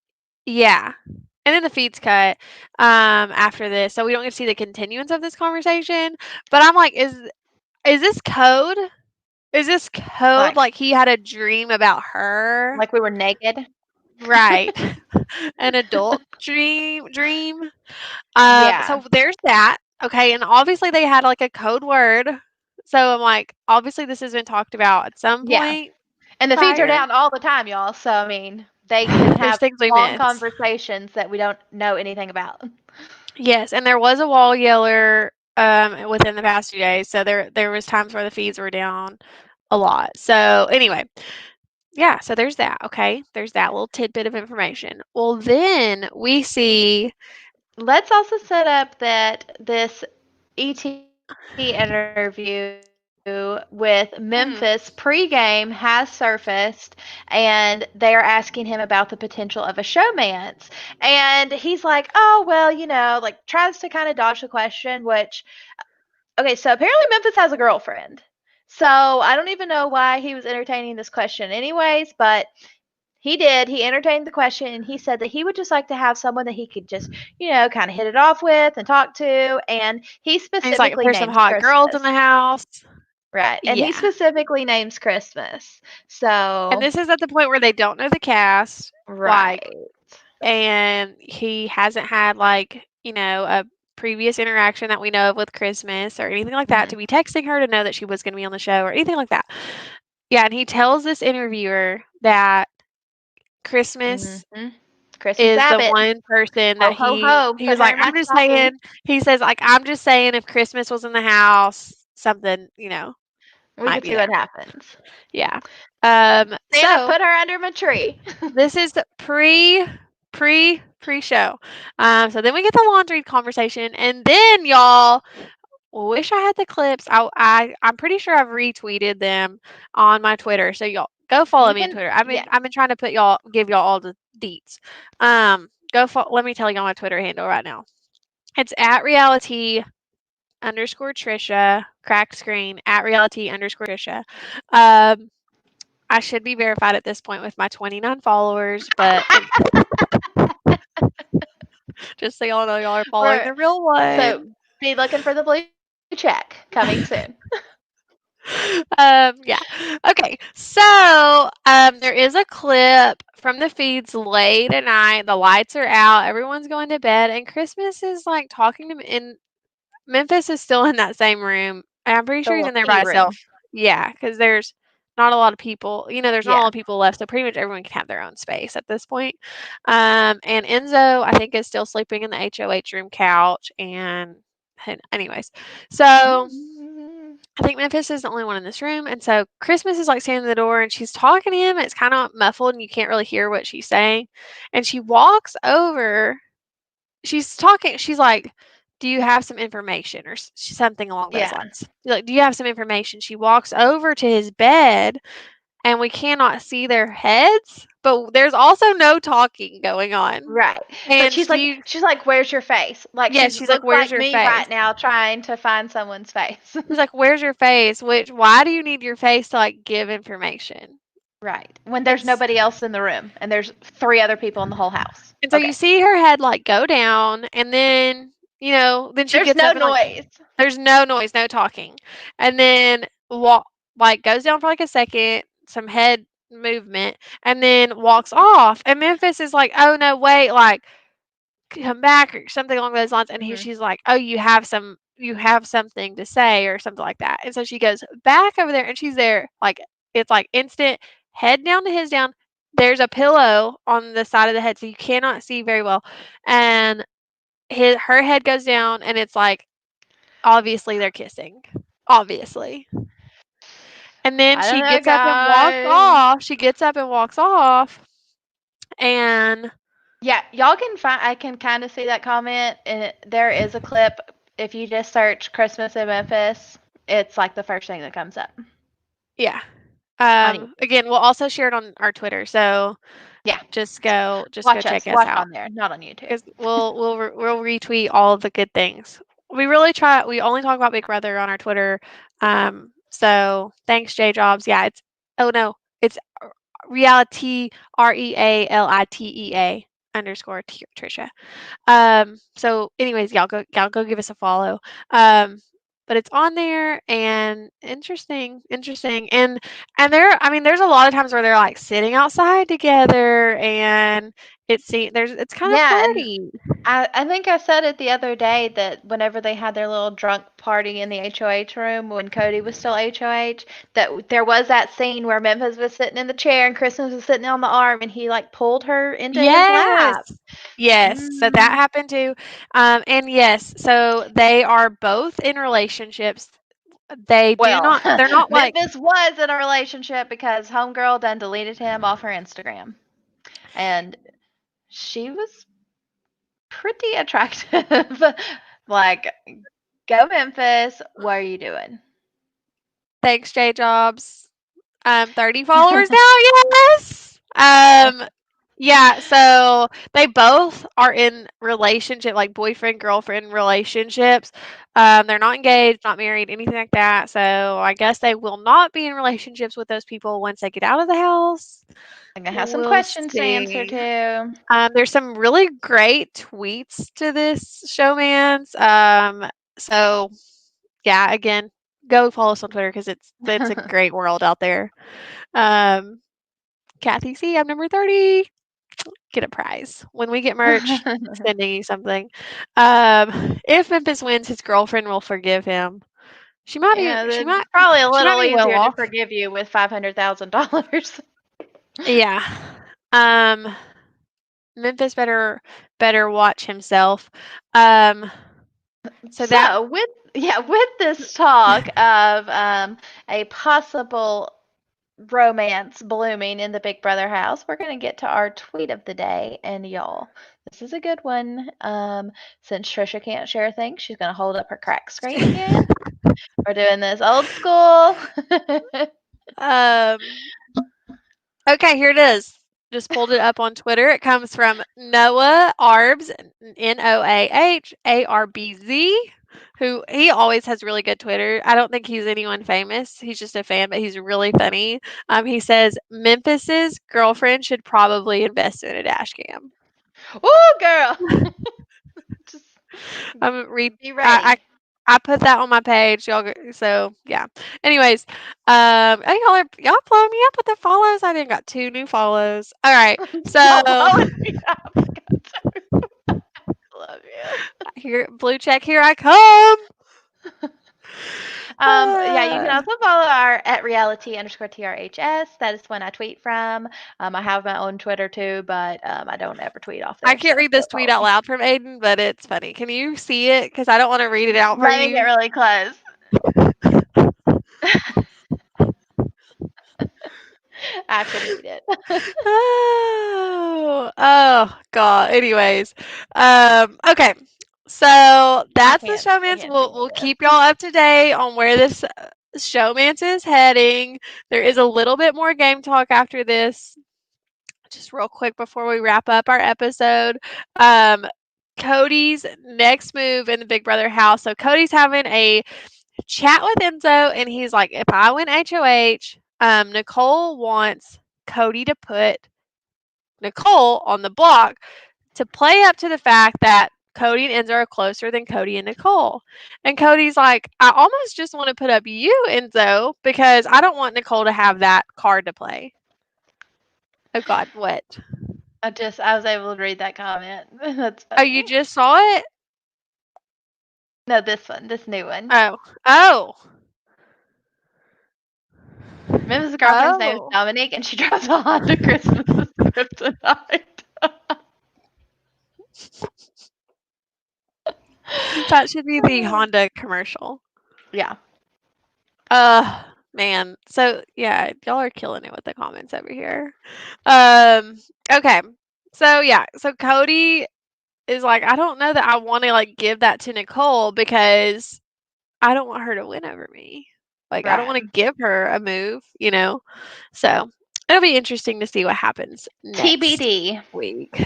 "Yeah." And then the feed's cut after this. So we don't get to see the continuance of this conversation. But I'm like, is this code? Is this code Like like he had a dream about her? we were naked. Right. An adult dream. Yeah. So there's that. Okay, and obviously they had like a code word. So I'm like, obviously this has been talked about at some Yeah. point And the feeds are prior. down all the time, y'all. So I mean, they can There's have things we long miss. conversations that we don't know anything about. Yes, and there was a wall yeller within the past few days. So there was times where the feeds were down a lot. So anyway, yeah, so there's that. Okay. There's that little tidbit of information. Well, then we see Let's also set up that this ET interview with Memphis hmm, pregame has surfaced, and they are asking him about the potential of a showmance. And he's like, oh, well, like tries to kind of dodge the question, which, okay, so apparently Memphis has a girlfriend. So I don't even know why he was entertaining this question, anyways, but he did. He entertained the question and he said that he would just like to have someone that he could just, kind of hit it off with and talk to. And he and he's like, if specifically there's some names hot girls in Christmas. the house. Right. And he Yeah. specifically names Christmas. And So, this is at the point where they don't know the cast, like, right. and he hasn't had like, a previous interaction that we know of with Christmas or anything like that to Hmm. be texting her to know that she was going to be on the show or anything like that. Yeah, and he tells this interviewer that Christmas Hmm. Christmas is the Abbott. one person that Ho, ho, ho. he was Put her like, in my I'm just stocking. saying, he says like, I'm just saying if Christmas was in the house, something, We might could be see what there. happens. Yeah. Santa, So put her under my tree. this is pre-show. So then we get the laundry conversation, and then y'all, wish I had the clips. I'm pretty sure I've retweeted them on my Twitter. So y'all go follow You me on can, Twitter. yeah. I've been trying to give y'all all the deets. Let me tell y'all my Twitter handle right now. It's at reality underscore Trisha, cracked screen, at reality underscore Trisha. Um, I should be verified at this point with my 29 followers, but just so y'all know, y'all are following We're, the real so one. be looking for the blue check coming soon. Yeah. Okay. So, there is a clip from the feeds late at night. The lights are out. Everyone's going to bed, and Christmas is like talking to me. And Memphis is still in that same room. I'm pretty The sure he's little in there by tea himself. room. Yeah, because there's not a lot of people. There's not a lot Yeah. of people left, so pretty much everyone can have their own space at this point. And Enzo, I think, is still sleeping in the HOH room couch. And anyways, so Mm, I think Memphis is the only one in this room, and so Christmas is like standing in the door, and she's talking to him. It's kind of muffled, and you can't really hear what she's saying. And she walks over. She's talking. She's like, "Do you have some information or something along those yeah. lines?" Like, "Do you have some information?" She walks over to his bed, and we cannot see their heads, but there's also no talking going on. Right. But And she, she's like, where's your face? Like yes, she's she's like, looks "Where's like your me face?" right now trying to find someone's face. She's like, "Where's your face?" Which, why do you need your face to like give information? Right. When there's It's nobody else in the room and there's three other people in the whole house. And so you Okay. see her head like go down, and then then she There's gets no up and like noise. there's no noise, no talking, and then like goes down for like a second, some head movement, and then walks off. And Memphis is like, "Oh no, wait, like come back," or something along those lines. And Hmm. she's like, "Oh, you have something to say," or something like that. And so she goes back over there, and she's there like it's like instant head down to his down. There's a pillow on the side of the head, so you cannot see very well. And her head goes down, and it's like obviously they're kissing, obviously. And then I don't she know, gets up and walks guys. off. She gets up and walks off, and Yeah, y'all can find. I can kind of see that comment, and there is a clip. If you just search Christmas in Memphis, it's like the first thing that comes up yeah. on you. Again, we'll also share it on our Twitter, so Yeah, just go watch check us. us Watch out on there, not on YouTube. because we'll retweet all of the good things. We really try. We only talk about Big Brother on our Twitter. So thanks, J Jobs. Yeah, it's oh no, it's reality RealiTEA underscore Trisha. So anyways, y'all go give us a follow. Um, but it's on there and interesting. And there's a lot of times where they're like sitting outside together and it's kind of Yeah, and flirty. I think I said it the other day that whenever they had their little drunk party in the HOH room when Cody was still HOH, that there was that scene where Memphis was sitting in the chair and Christmas was sitting on the arm and he like pulled her into his Yes. lap. Yes. So that Mm. happened too. And yes, so they are both in relationships. Well, They're not like Memphis was in a relationship because homegirl done deleted him off her Instagram. And she was pretty attractive. Like, go Memphis, what are you doing? thanks, J Jobs. 30 followers now, yes. Yeah, so they both are in relationship, like boyfriend, girlfriend relationships. They're not engaged, not married, anything like that. So I guess they will not be in relationships with those people once they get out of the house. I'm gonna have some We'll questions to answer see. too. There's some really great tweets to this showmance. So yeah, again, go follow us on Twitter because it's a great world out there. Um, Kathy C, I'm number 30. Get a prize. When we get merch, sending you something. If Memphis wins, his girlfriend will forgive him. She might be Yeah, she it's might probably a she might little be well easier to off. forgive you with $500,000. Yeah. Um, Memphis better watch himself. Um, so that So with this talk of a possible romance blooming in the Big Brother house, we're going to get to our tweet of the day. And y'all, this is a good one. Since Trisha can't share things, she's going to hold up her crack screen again. We're doing this old school. Um, okay, here it is. Just pulled it up on Twitter. It comes from Noah Arbs, Noaharbz, who he always has really good Twitter. I don't think he's anyone famous. He's just a fan, but he's really funny. He says Memphis's girlfriend should probably invest in a dash cam. Ooh, girl. Just Read. be I ready. I put that on my page. So yeah. Anyways, oh, y'all follow me up with the follows. I didn't got 2 new follows. All right. Y'all So followed me up. Love you. here, blue check. Here I come. Yeah, you can Uh, also follow our at reality_TRHS. That is when I tweet from. I have my own Twitter too, but I don't ever tweet off I there, so can't read this don't tweet follow out me. loud from Aiden, but it's funny. Can you see it? Because I don't want to read it out for Let me get you. really close. I can read it. Oh God. Anyways, okay. So I that's the can't. I showmance. can't see We'll this. keep y'all up to date on where this showmance is heading. There is a little bit more game talk after this. Just real quick before we wrap up our episode. Um, Cody's next move in the Big Brother house. So Cody's having a chat with Enzo, and he's like, if I win HOH, Nicole wants Cody to put Nicole on the block to play up to the fact that Cody and Enzo are closer than Cody and Nicole. And Cody's like, I almost just want to put up you, Enzo, because I don't want Nicole to have that card to play. Oh God, what? I was able to read that comment. That's Oh, you funny. just saw it? No, this one, this new one. Oh. Oh. Memphis' girlfriend's name is Oh. Dominique, and she drives a Honda Christmas kryptonite. That should be the Honda commercial. Yeah. Man. So yeah, y'all are killing it with the comments over here. Um, okay. So yeah, so Cody is like, I don't know that I want to like give that to Nicole because I don't want her to win over me. Like I don't Right. want to give her a move. So it'll be interesting to see what happens next TBD. week.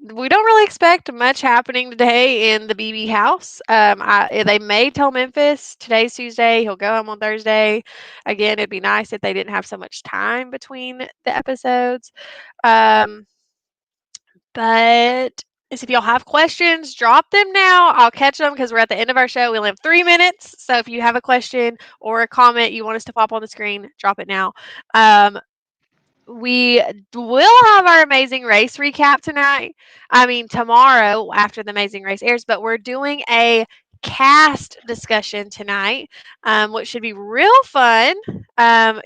We don't really expect much happening today in the BB house. They may tell Memphis today's Tuesday. He'll go home on Thursday. Again, it'd be nice if they didn't have so much time between the episodes. Um, but if y'all have questions, drop them now. I'll catch them because we're at the end of our show. We only have 3 minutes. So if you have a question or a comment you want us to pop on the screen, drop it now. We will have our Amazing Race recap tonight. I mean, tomorrow after the Amazing Race airs, but we're doing a cast discussion tonight, which should be real fun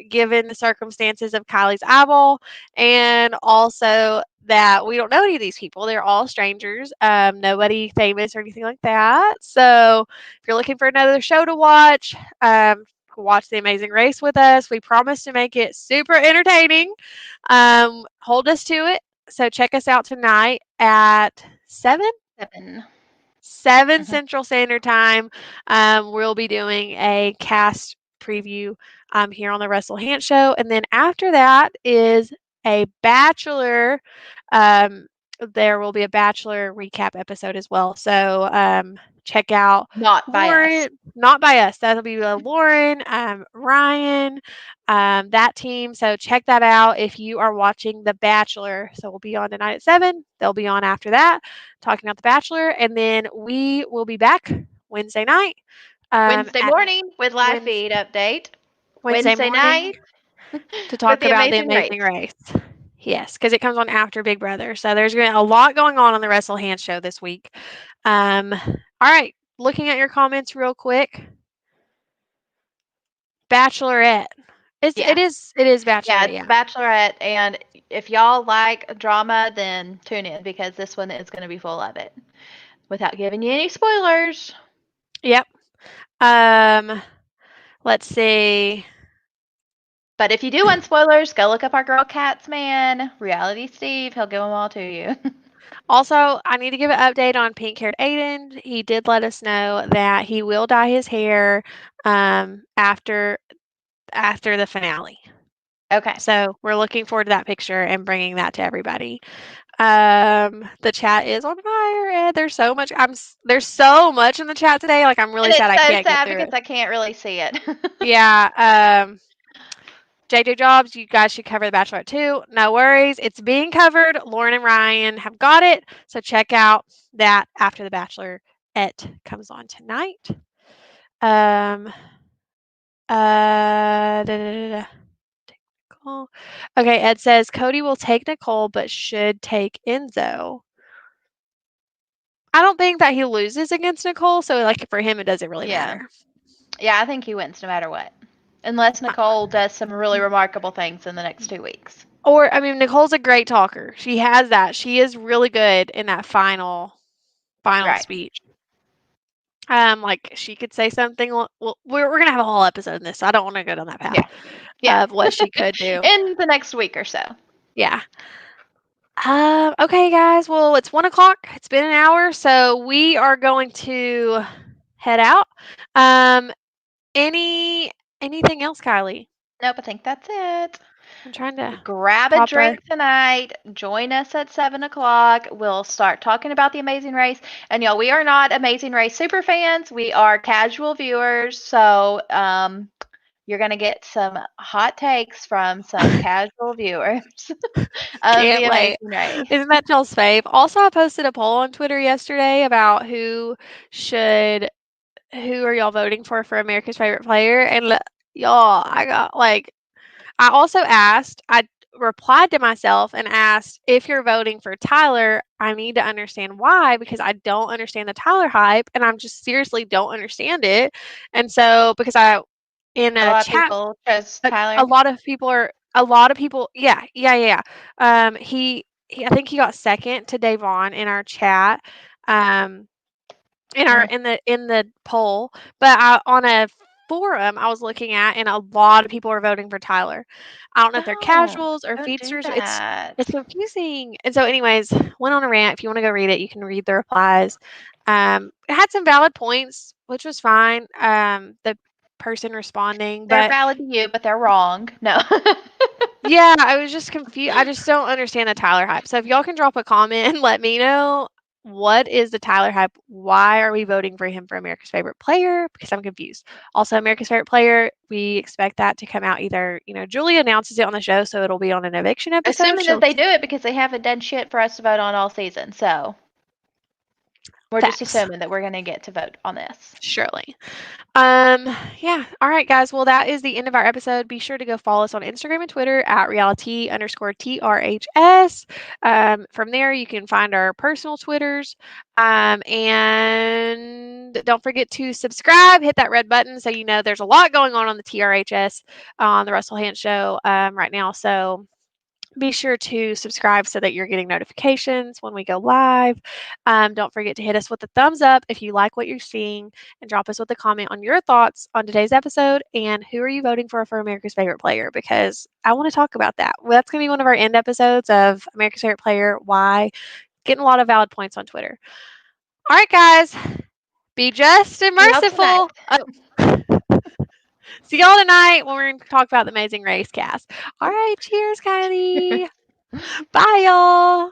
given the circumstances of Kylie's eyeball and also that we don't know any of these people. They're all strangers, nobody famous or anything like that. So if you're looking for another show to watch The Amazing Race with us. We promise to make it super entertaining. Hold us to it. So check us out tonight at 7? 7. 7 Mhm. Central Standard Time. We'll be doing a cast preview here on the Russell Hantz Show. And then after that is a Bachelor. Um, there will be a Bachelor recap episode as well. So check out Not by us. Lauren, not by us. That'll be Lauren, Ryan, that team. So check that out if you are watching The Bachelor. So we'll be on tonight at 7. They'll be on after that, talking about The Bachelor. And then we will be back Wednesday night. Wednesday At morning with live feed update. Wednesday Wednesday morning night to with talk the about The Amazing Amazing Race. Race. Yes, because it comes on after Big Brother. So there's going to be a lot going on the Russell Hantz Show this week. All right, looking at your comments real quick. Bachelorette. Yeah. It is Yeah, Bachelorette, it's yeah. Bachelorette. And if y'all like drama, then tune in because this one is going to be full of it. Without giving you any spoilers. Yep. Um, let's see. But if you do want spoilers, go look up our girl Cats man, Reality Steve. He'll give them all to you. Also, I need to give an update on pink haired Aiden. He did let us know that he will dye his hair after the finale. Okay. So we're looking forward to that picture and bringing that to everybody. The chat is on fire, and there's so much in the chat today. Like I'm And really sad it's I so can't get sad through because it. I can't really see it. Yeah. JJ Jobs, you guys should cover The Bachelorette too. No worries. It's being covered. Lauren and Ryan have got it. So check out that after The Bachelorette comes on tonight. Um, da, da, da, da. Nicole. Okay, Ed says Cody will take Nicole, but should take Enzo. I don't think that he loses against Nicole, so like for him, it doesn't really Yeah. matter. Yeah, I think he wins no matter what. Unless Nicole does some really remarkable things in the next 2 weeks. Or I mean, Nicole's a great talker. She has that. She is really good in that final Right. speech. Like she could say something. Well, we're gonna have a whole episode in this, so I don't want to go down that path Yeah. Yeah. of what she could do. In the next week or so. Yeah. Okay, guys. Well, it's 1 o'clock. It's been an hour, so we are going to head out. Um, anything else, Kylie? Nope, I think that's it. I'm trying to Grab a pop our. drink tonight. Join us at 7 o'clock. We'll start talking about the Amazing Race. And y'all, we are not Amazing Race super fans. We are casual viewers. So you're gonna get some hot takes from some casual viewers of Can't the wait. Amazing Race. Isn't that y'all's fave? Also, I posted a poll on Twitter yesterday about should who are y'all voting for America's favorite player, and y'all, I got like I also asked, I replied to myself and asked if you're voting for Tyler, I need to understand why because I don't understand the Tyler hype and I'm just seriously don't understand it. And so because I in A a lot of chat people chose a Tyler. lot of people yeah. I think he got second to Davon in our chat. Um Mm. in the poll, but on a forum I was looking at, and a lot of people are voting for Tyler. I don't know if they're casuals or Don't do feedsters. It's that. confusing. And so, anyways, went on a rant. If you want to go read it, you can read the replies. It had some valid points, which was fine. The person responding, They're but valid to you, but they're wrong. No. yeah, I was just confused. I just don't understand the Tyler hype. So if y'all can drop a comment and let me know what is the Tyler hype? Why are we voting for him for America's favorite player? Because I'm confused. Also, America's favorite player, we expect that to come out either, Julie announces it on the show, so it'll be on an eviction episode. Assuming that they do it because they haven't done shit for us to vote on all season. So we're just Facts. assuming that we're going to get to vote on this. Surely. Yeah. All right, guys. Well, that is the end of our episode. Be sure to go follow us on Instagram and Twitter at reality_TRHS. From there, you can find our personal Twitters. And don't forget to subscribe, hit that red button so you know there's a lot going on the TRHS on the Russell Hantz show right now. So be sure to subscribe so that you're getting notifications when we go live. Don't forget to hit us with a thumbs up if you like what you're seeing, and drop us with a comment on your thoughts on today's episode and who are you voting for America's favorite player, because I want to talk about that. Well, that's going to be one of our end episodes of America's favorite player. Why? Getting a lot of valid points on Twitter. All right, guys. Be just and See y'all tonight. merciful. Oh. See y'all tonight when we're going to talk about the Amazing Race cast. All right. Cheers, Kylie. Bye, y'all.